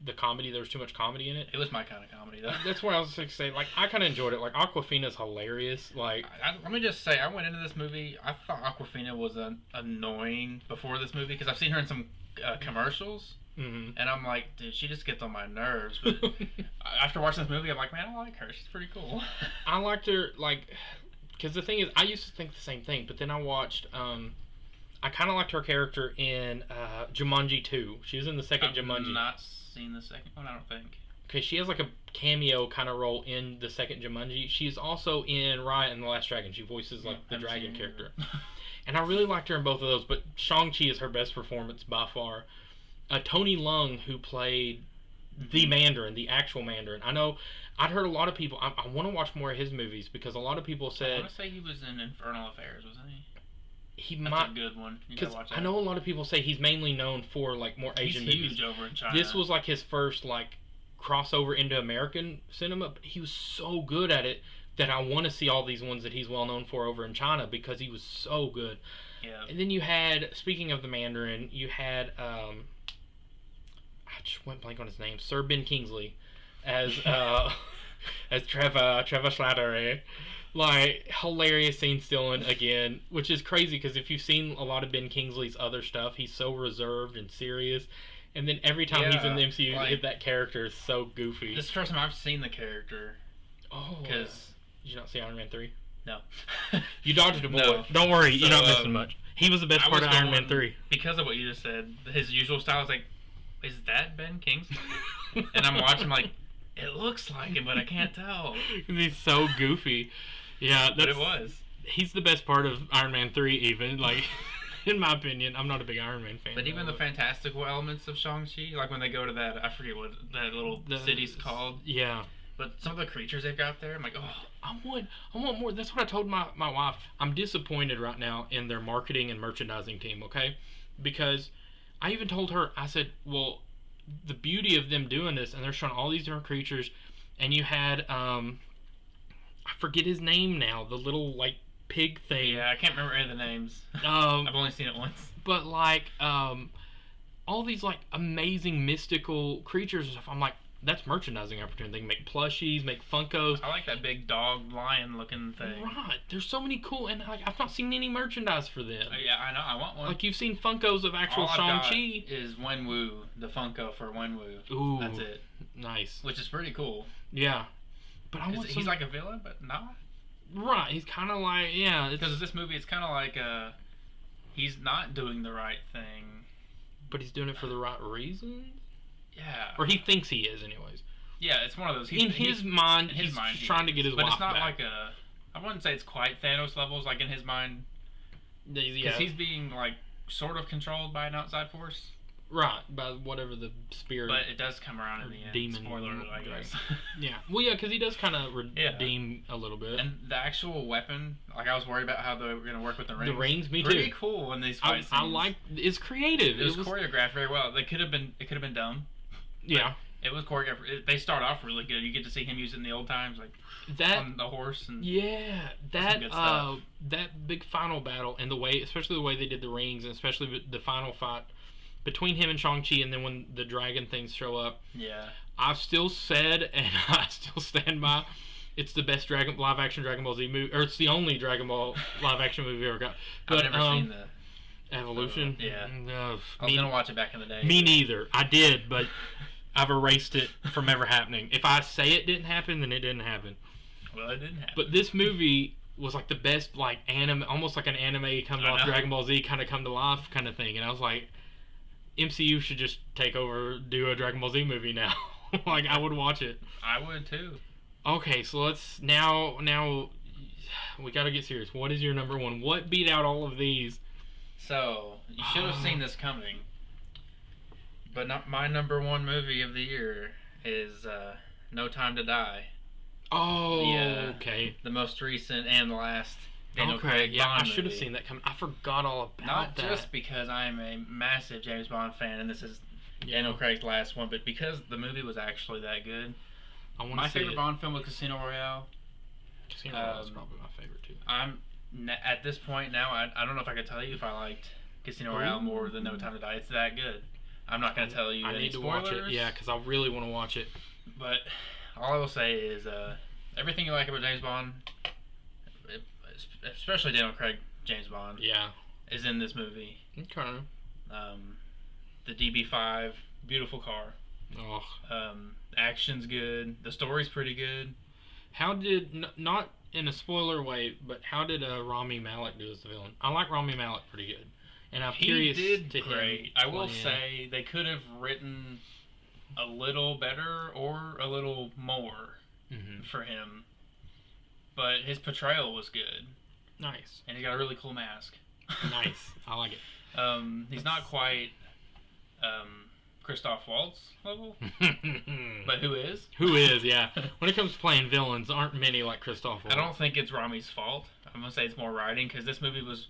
the comedy, there was too much comedy in it.
It was my kind of comedy though.
That's what I was going to say. Like I kind of enjoyed it. Like Awkwafina's hilarious. Like
let me just say, I went into this movie. I thought Awkwafina was annoying before this movie because I've seen her in some commercials. And I'm like, dude, she just gets on my nerves. But after watching this movie, I'm like, man, I like her. She's pretty cool.
I liked her, like, because the thing is, I used to think the same thing, but then I watched, I kind of liked her character in Jumanji 2. She was in the second Jumanji.
I've not seen the second one, I don't think.
Okay, she has like a cameo kind of role in the second Jumanji. She's also in Raya and the Last Dragon. She voices like the dragon character. And I really liked her in both of those, but Shang-Chi is her best performance by far. Tony Leung, who played the Mandarin, the actual Mandarin. I know I'd heard a lot of people, I want to watch more of his movies because a lot of people said...
I want to say he was in Infernal Affairs, wasn't he?
That's
a good one. You
gotta
watch that.
I know a lot of people say he's mainly known for like more Asian movies.
He's huge over in China.
This was like his first like crossover into American cinema, but he was so good at it that I want to see all these ones that he's well known for over in China because he was so good.
Yeah.
And then you had, speaking of the Mandarin, you had I just went blank on his name, Sir Ben Kingsley as as Trevor Slattery. Like, hilarious scene stealing again, which is crazy because if you've seen a lot of Ben Kingsley's other stuff, he's so reserved and serious. And then every time he's in the MCU, like, that character is so goofy.
This is the first time I've seen the character.
Oh. Because... Did you not see Iron Man 3?
No.
You dodged a bullet. No. Don't worry, you're not missing much. He was the best part of Iron Man 3.
Because of what you just said, his usual style is like, is that Ben Kingsley? And I'm watching like, it looks like him, but I can't tell.
He's so goofy. Yeah,
but it was.
He's the best part of Iron Man 3 even, like, in my opinion. I'm not a big Iron Man fan.
But even the fantastical elements of Shang-Chi, like when they go to that, I forget what that little city's called.
Yeah.
But some of the creatures they've got there, I'm like, oh.
I want more. That's what I told my wife. I'm disappointed right now in their marketing and merchandising team, okay? Because I even told her, I said, well, the beauty of them doing this, and they're showing all these different creatures, and you had, I forget his name now, the little, like, pig thing.
Yeah, I can't remember any of the names. I've only seen it once.
But, like, all these, like, amazing mystical creatures and stuff, I'm like, that's merchandising opportunity. They can make plushies, make Funkos.
I like that big dog lion looking thing.
Right. There's so many cool, and like, I've not seen any merchandise for them.
Yeah, I know. I want one.
Like, you've seen Funkos of actual Shang-Chi.
Is Wenwu, the Funko for Wenwu.
Ooh.
That's it.
Nice.
Which is pretty cool.
Yeah. But I want
he's like a villain, but not.
Right. He's kind of like, yeah.
Because of this movie, it's kind of like he's not doing the right thing.
But he's doing it for the right reasons?
Yeah.
Or he thinks he is, anyways.
Yeah, it's one of those.
In his mind, he's trying to get his wife back.
But it's not like I wouldn't say it's quite Thanos levels, like in his mind. Because he's being, like, sort of controlled by an outside force.
Right, by whatever the spirit.
But it does come around in the end.
Demon.
Spoiler alert, I guess.
Yeah. Well, yeah, because he does kind of redeem a little bit.
And the actual weapon, like, I was worried about how they were going to work with the rings.
The rings, me too.
Pretty cool in these fight scenes.
I like. It's creative.
It was choreographed very well. It could have been dumb.
Yeah.
It was choreographed. They start off really good. You get to see him using the old times, like
That
on the horse and
Yeah,
some good stuff.
that big final battle and the way, especially the way they did the rings, and especially the final fight between him and Shang-Chi, and then when the dragon things show up,
yeah.
I've still said, and I still stand by, it's the best live action Dragon Ball Z movie, or it's the only Dragon Ball live action movie we ever got. But
I've never seen the
Evolution.
yeah.
No,
I was gonna watch it back in the day.
me neither. I did, but I've erased it from ever happening. If I say it didn't happen, then it didn't happen.
Well, it didn't happen.
But this movie was like the best, like anime, almost like an anime coming off Dragon Ball Z kind of come to life kind of thing. And I was like, MCU should just take over, do a Dragon Ball Z movie now. Like I would watch it.
I would too.
Okay, so let's now we got to get serious. What is your number one? What beat out all of these?
So you should have seen this coming. But not my number one movie of the year is No Time to Die.
Oh, okay.
The most recent and the last Daniel
Okay,
Craig
yeah,
Bond
I should have
movie.
seen that coming. I forgot all about
Not
that.
just because I'm a massive James Bond fan and this is Daniel Craig's last one, but because the movie was actually that good.
I want
My
to see
favorite
it.
Bond film was Casino Royale.
Casino Royale is probably my favorite too.
At this point now, I don't know if I could tell you if I liked Casino Royale more than No Time to Die. It's that good. I'm not going to tell you
I
any
need to
spoilers.
watch it. Yeah, because I really want to watch it.
But all I will say is everything you like about James Bond, especially Daniel Craig James Bond,
Yeah.
is in this movie.
Okay.
The DB5, beautiful car.
Oh.
Action's good. The story's pretty good.
How did, not in a spoiler way, but how did Rami Malek do as the villain? I like Rami Malek pretty good. And I'm curious
He did
to
great.
him.
I will say they could have written a little better or a little more for him. But his portrayal was good.
Nice.
And he's got a really cool mask.
Nice. I like it.
He's not quite Christoph Waltz level, but who is?
Who is, yeah. When it comes to playing villains, aren't many like Christoph Waltz.
I don't think it's Rami's fault. I'm going to say it's more writing, because this movie was,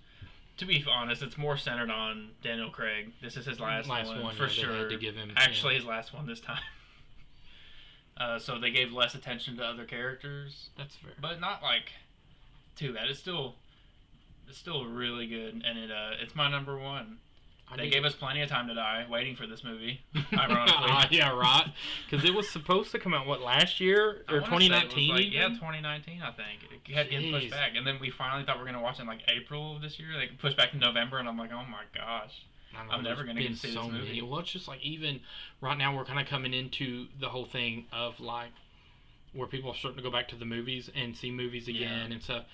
to be honest, it's more centered on Daniel Craig. This is his last one for
yeah,
sure.
They had to give him,
Actually, his last one this time. So they gave less attention to other characters.
That's fair.
But not like too bad. It's still really good, and it's my number one. They gave us plenty of time to die waiting for this movie, ironically.
Yeah, right. Because it was supposed to come out, what, last year? Or 2019?
Like, yeah, 2019, I think. It had getting pushed back. And then we finally thought we were going to watch it in, like, April of this year. They pushed back to November, and I'm like, oh, my gosh. I'm never going to get to see this movie.
Well, it's just like, even right now, we're kind of coming into the whole thing of, like, where people are starting to go back to the movies and see movies again and stuff.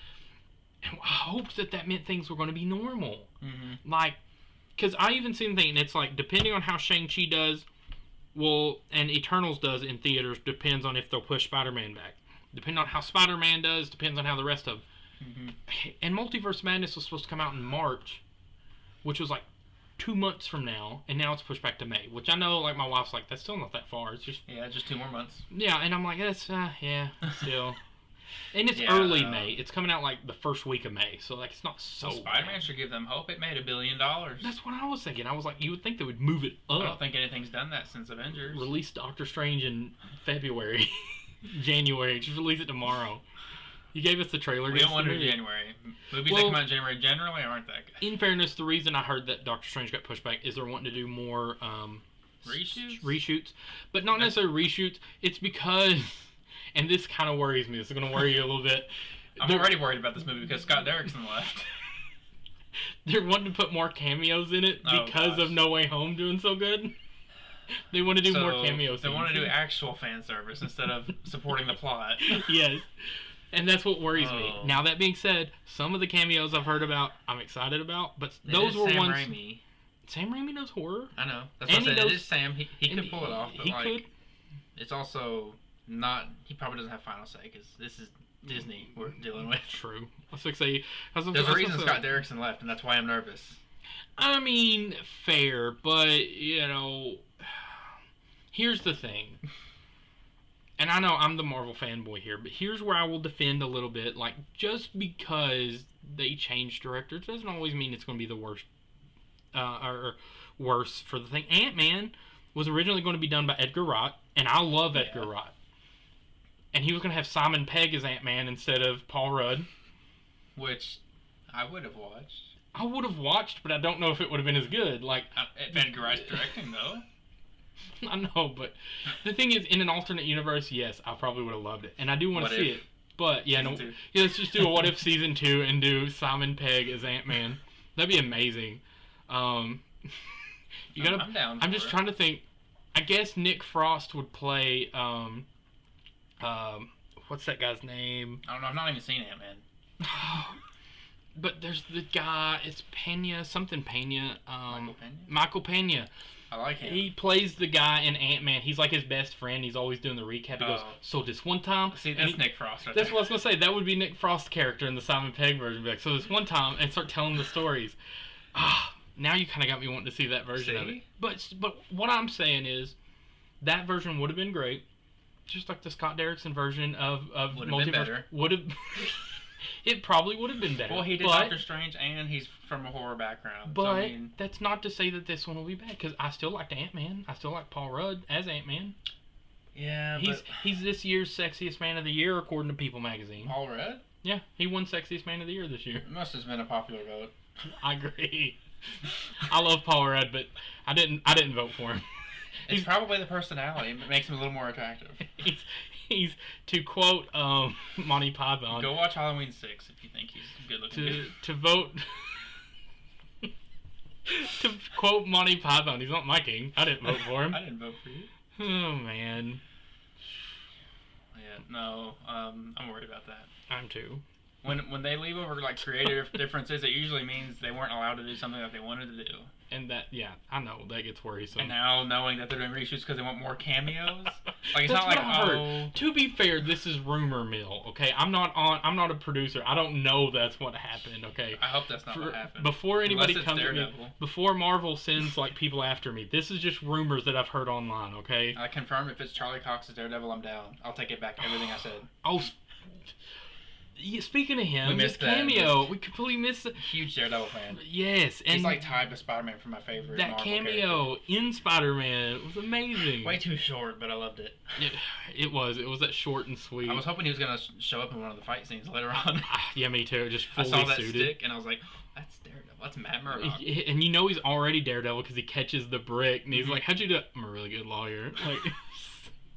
And I hoped that meant things were going to be normal.
Mm-hmm.
Like, because I even seen things, it's like, depending on how Shang-Chi does, well, and Eternals does in theaters, depends on if they'll push Spider-Man back. Depending on how Spider-Man does, depends on how the rest of them. And Multiverse Madness was supposed to come out in March, which was like 2 months from now, and now it's pushed back to May, which I know, like, my wife's like, that's still not that far. It's just...
Yeah, just 2 more months.
Yeah, and I'm like, that's, still... And it's early May. It's coming out like the first week of May, so like it's not so.
Well, Spider-Man should give them hope. It made $1 billion.
That's what I was thinking. I was like, you would think they would move it up.
I don't think anything's done that since Avengers.
Release Doctor Strange in February, January. Just release it tomorrow. You gave us the trailer.
We don't want to do January. Movies that come out in January generally aren't that good.
In fairness, the reason I heard that Doctor Strange got pushed back is they're wanting to do more reshoots, but not necessarily reshoots. It's because. And this kind of worries me. This is going to worry you a little bit.
I'm already worried about this movie because Scott Derrickson left.
They're wanting to put more cameos in it because of No Way Home doing so good. They want to do more cameos.
They want to do actual fan service instead of supporting the plot.
Yes. And that's what worries me. Now, that being said, some of the cameos I've heard about, I'm excited about. But those were ones...
Raimi.
Sam Raimi knows horror.
I know. That's what I said. It is Sam. He could pull it off. But
he could.
It's also... Not, he probably doesn't have final say because this is Disney we're dealing with.
True. There's a
reason Scott Derrickson left, and that's why I'm nervous.
I mean, fair, but here's the thing. And I know I'm the Marvel fanboy here, but here's where I will defend a little bit. Like, just because they change directors doesn't always mean it's going to be the worst, or worse for the thing. Ant-Man was originally going to be done by Edgar Wright, and I love Edgar
Yeah.
Wright. And he was going to have Simon Pegg as Ant-Man instead of Paul Rudd.
Which I would have watched.
I would have watched, but I don't know if it would have been as good. Like,
If Edgar Wright's directing, though.
I know, but the thing is, in an alternate universe, yes, I probably would have loved it, and I do want
What
to see
if?
it. But yeah,
Season 2.
yeah, let's just do a What If season 2 and do Simon Pegg as Ant-Man. That'd be amazing. You gotta.
I'm down.
I'm just trying to think. I guess Nick Frost would play. What's that guy's name?
I don't know. I've not even seen Ant-Man.
But there's the guy. It's Pena, something Pena.
Michael Pena?
Michael Pena.
I like him.
He plays the guy in Ant-Man. He's like his best friend. He's always doing the recap. He goes,
Oh.
so this one time...
See,
and
that's
he-
Nick Frost. Right
That's
there.
what I was going to say. That would be Nick Frost's character in the Simon Pegg version. Be like, so this one time, and start telling the stories. Now you kind of got me wanting to see that version of it.
See?
But what I'm saying is, that version would have been great. Just like the Scott Derrickson version of
Would've been
Multiverse.
better.
Would have... It probably would have been better.
Well, he did
but,
Doctor Strange, and he's from a horror background.
But
so, I mean,
that's not to say that this one will be bad, because I still liked Ant-Man. I still like Paul Rudd as Ant-Man.
yeah,
He's this year's sexiest man of the year, according to People magazine.
Paul Rudd
Yeah, he won sexiest man of the year this year.
it must have been a popular vote.
I agree. I love Paul Rudd, but I didn't vote for him.
It's probably the personality. It makes him a little more attractive.
He's to quote Monty Python.
Go watch Halloween 6 if you think he's good looking.
to vote. To quote Monty Python, he's not my king. I didn't vote for him.
I didn't vote for you.
Oh man,
Yeah, no, I'm worried about that.
I'm too.
When they leave over like creative differences, it usually means they weren't allowed to do something that they wanted to do.
And that, yeah, I know that gets worrisome.
And now knowing that they're doing reshoots because they want more cameos, like it's
That's
not like
what I heard.
oh,
To be fair, this is rumor mill. Okay, I'm not a producer. I don't know that's what happened. Okay.
I hope that's not what happened.
Before anybody
Unless it's
comes at me,
Daredevil.
before Marvel sends like people after me, this is just rumors that I've heard online. Okay.
I confirm if it's Charlie Cox's Daredevil, I'm down. I'll take it back. Everything I said.
Oh, yeah, speaking of him,
We
his
missed that.
cameo. We completely missed it.
Huge Daredevil fan.
Yes, and
He's like tied with Spider-Man for my favorite
that
Marvel
cameo in Spider-Man was amazing.
character. Way too short, but I loved it.
It was that short and sweet.
I was hoping he was gonna show up in one of the fight scenes later on.
Yeah, me too. Just
I
fully
saw that
suited.
stick and I was like, that's Daredevil. That's Matt Murdock.
And you know he's already Daredevil because he catches the brick and he's
Mhm.
like, "How'd you do it?" I'm a really good lawyer. Like,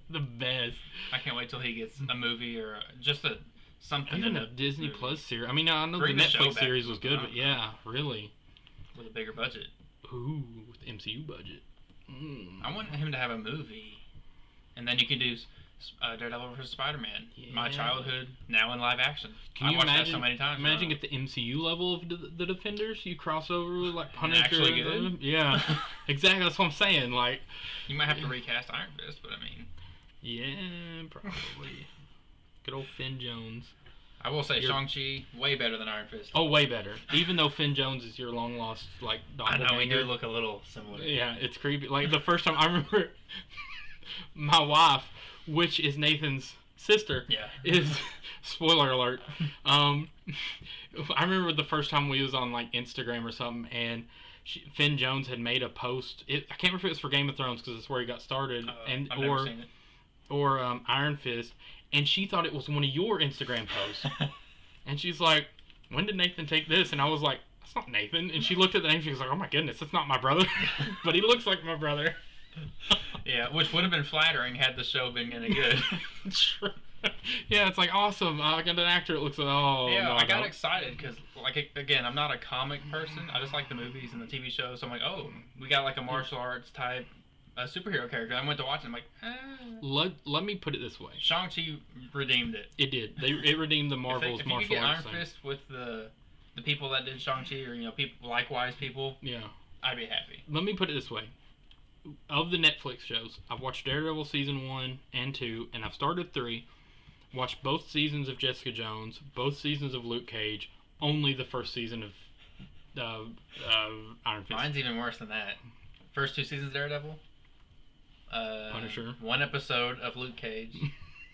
the best.
I can't wait till he gets a movie or just something
Even
in
a Disney
movie
Plus series. I mean, I know
Bring
the
the show
Netflix
back
series
to
was
the
good, but
top.
yeah, really.
with a bigger budget.
Ooh, with MCU budget.
I want him to have a movie, and then you can do Daredevil vs. Spider-Man. My
Yeah.
childhood, now in live action.
Can
I
you
watched
imagine?
that so many times.
Imagine
now.
at the MCU level of the Defenders, you cross over with like Punisher.
actually
and
good?
them. Yeah, exactly. That's what I'm saying. Like,
You might have to recast Iron Fist, but I mean,
yeah, probably. Good old Finn Jones.
I will say
You're-
Shang-Chi way better than Iron Fist.
Oh, way better. Even though Finn Jones is your long lost like
I know we
doppelganger.
do look a little similar.
Yeah, it's creepy. Like the first time I remember, my wife, which is Nathan's sister,
Yeah.
is spoiler alert. I remember the first time we was on like Instagram or something, and Finn Jones had made a post. I can't remember if it was for Game of Thrones because that's where he got started, and
I've never seen it.
or Iron Fist, and she thought it was one of your Instagram posts, and she's like, "When did Nathan take this?" And I was like, "That's not Nathan." And she looked at the name, she was like, "Oh my goodness, that's not my brother," but he looks like my brother.
Yeah, which would have been flattering had the show been any good.
True. Yeah, it's like awesome. I got an actor that looks like, oh,
Yeah,
no,
I got
don't.
excited because, like, again, I'm not a comic person. I just like the movies and the TV shows. So I'm like, oh, we got like a martial arts type superhero character. I went to watch it. I'm like,
Let me put it this way.
Shang-Chi redeemed it.
It did. It redeemed the Marvel's
if you
martial
could get
arts
Iron
thing.
Fist with the people that did Shang-Chi, or people likewise people,
Yeah.
I'd be happy.
Let me put it this way. Of the Netflix shows, I've watched Daredevil season 1 and 2, and I've started 3. Watched both seasons of Jessica Jones, both seasons of Luke Cage, only the first season of Iron Fist.
Mine's even worse than that. First 2 seasons of Daredevil.
Punisher.
1 episode of Luke Cage.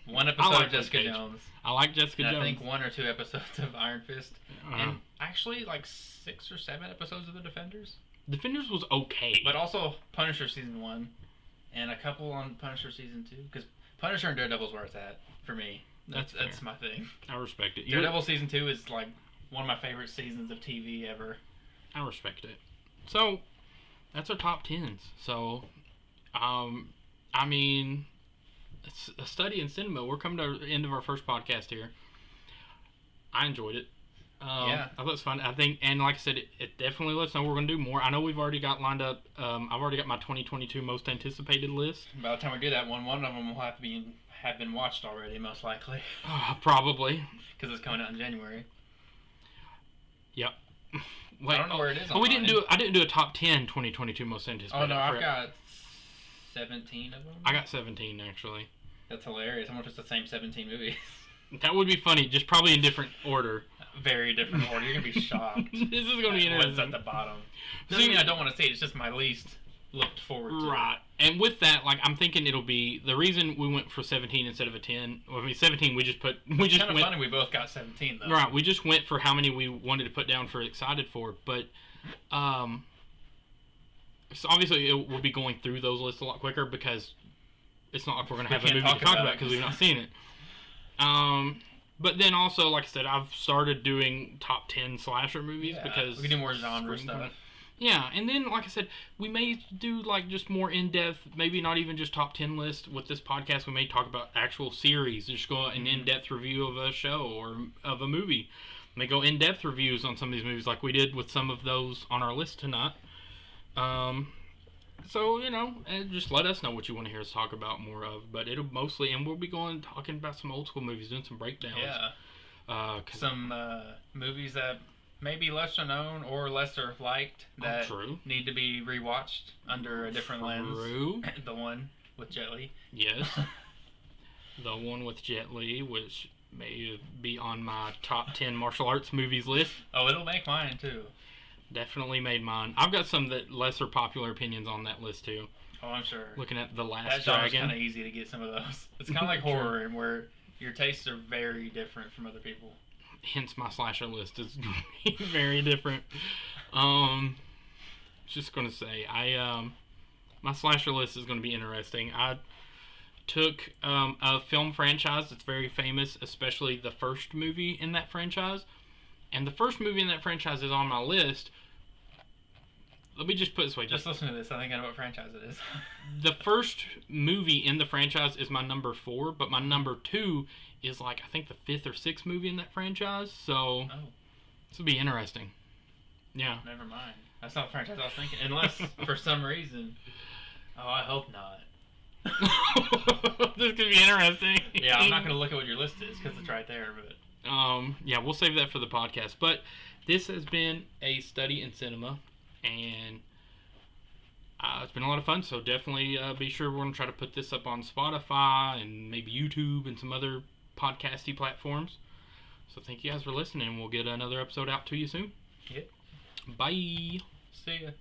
1
I
episode
like
of Jessica
Luke Cage.
Jones.
I like Jessica
And
Jones.
I think 1 or 2 episodes of Iron Fist.
Uh-huh.
And actually like 6 or 7 episodes of The Defenders.
Defenders was okay.
But also Punisher season 1. and a couple on Punisher season 2. Because Punisher and Daredevil's where it's at for me. That's my thing.
I respect it.
Daredevil season 2 is like one of my favorite seasons of TV ever.
I respect it. So that's our top 10s. So, I mean, it's a study in cinema. We're coming to the end of our first podcast here. I enjoyed it.
Yeah.
I thought it was fun. I think, and like I said, it definitely lets us know we're going to do more. I know we've already got lined up. I've already got my 2022 most anticipated list.
By the time we do that one of them will have been watched already, most likely.
Probably.
Because it's coming out in January.
Yep.
I don't know where it is.
Oh, I didn't do a top 10 2022 most anticipated.
Oh no, I've got 17 of them.
I got 17 actually.
That's hilarious. I wonder if it's the same 17 movies.
That would be funny, just probably in different order.
Very different order. You're gonna be shocked.
This is gonna be interesting.
What's at the bottom? Doesn't mean I don't want to see it. It's just my least looked forward to.
Right. And with that, like, I'm thinking it'll be the reason we went for 17 instead of a 10. Well, I mean, 17. It's kind of
funny we both got 17 though.
Right. We just went for how many we wanted to put down for excited for, but so obviously we'll be going through those lists a lot quicker because it's not like we're gonna have a movie to talk about because we've not seen it. But then also, like I said, I've started doing top 10 slasher movies because
we can do more genre stuff.
Yeah, and then, like I said, we may do, like, just more in-depth, maybe not even just top 10 lists with this podcast. We may talk about actual series, just go an in-depth review of a show or of a movie. We may go in-depth reviews on some of these movies like we did with some of those on our list tonight. So, you know, just let us know what you want to hear us talk about more of. But it'll mostly, and we'll be talking about some old school movies, doing some breakdowns.
Yeah. Some movies that may be lesser known or lesser liked that need to be rewatched under a different lens. The one with Jet Li.
Yes. The one with Jet Li, which may be on my top 10 martial arts movies list.
Oh, it'll make mine too.
Definitely made mine. I've got some that lesser popular opinions on that list too.
Oh, I'm sure.
Looking at The Last
That
Dragon.
That's kind of easy to get some of those. It's kind of like horror, and where your tastes are very different from other people.
Hence, my slasher list is very different. Just gonna say, my slasher list is gonna be interesting. I took a film franchise that's very famous, especially the first movie in that franchise. And the first movie in that franchise is on my list. Let me just put it this way.
Just listen to this. I think I know what franchise it is.
The first movie in the franchise is my number 4, but my number 2 is like, I think, the 5th or 6th movie in that franchise. So, this will be interesting. Yeah.
Never mind. That's not the franchise I was thinking. Unless, for some reason... Oh, I hope not.
This could be interesting.
Yeah, I'm not going to look at what your list is because it's right there, but...
Yeah, we'll save that for the podcast. But this has been a study in cinema, and it's been a lot of fun. So definitely be sure we're going to try to put this up on Spotify and maybe YouTube and some other podcasty platforms. So thank you guys for listening. We'll get another episode out to you soon.
Yep.
Bye.
See ya.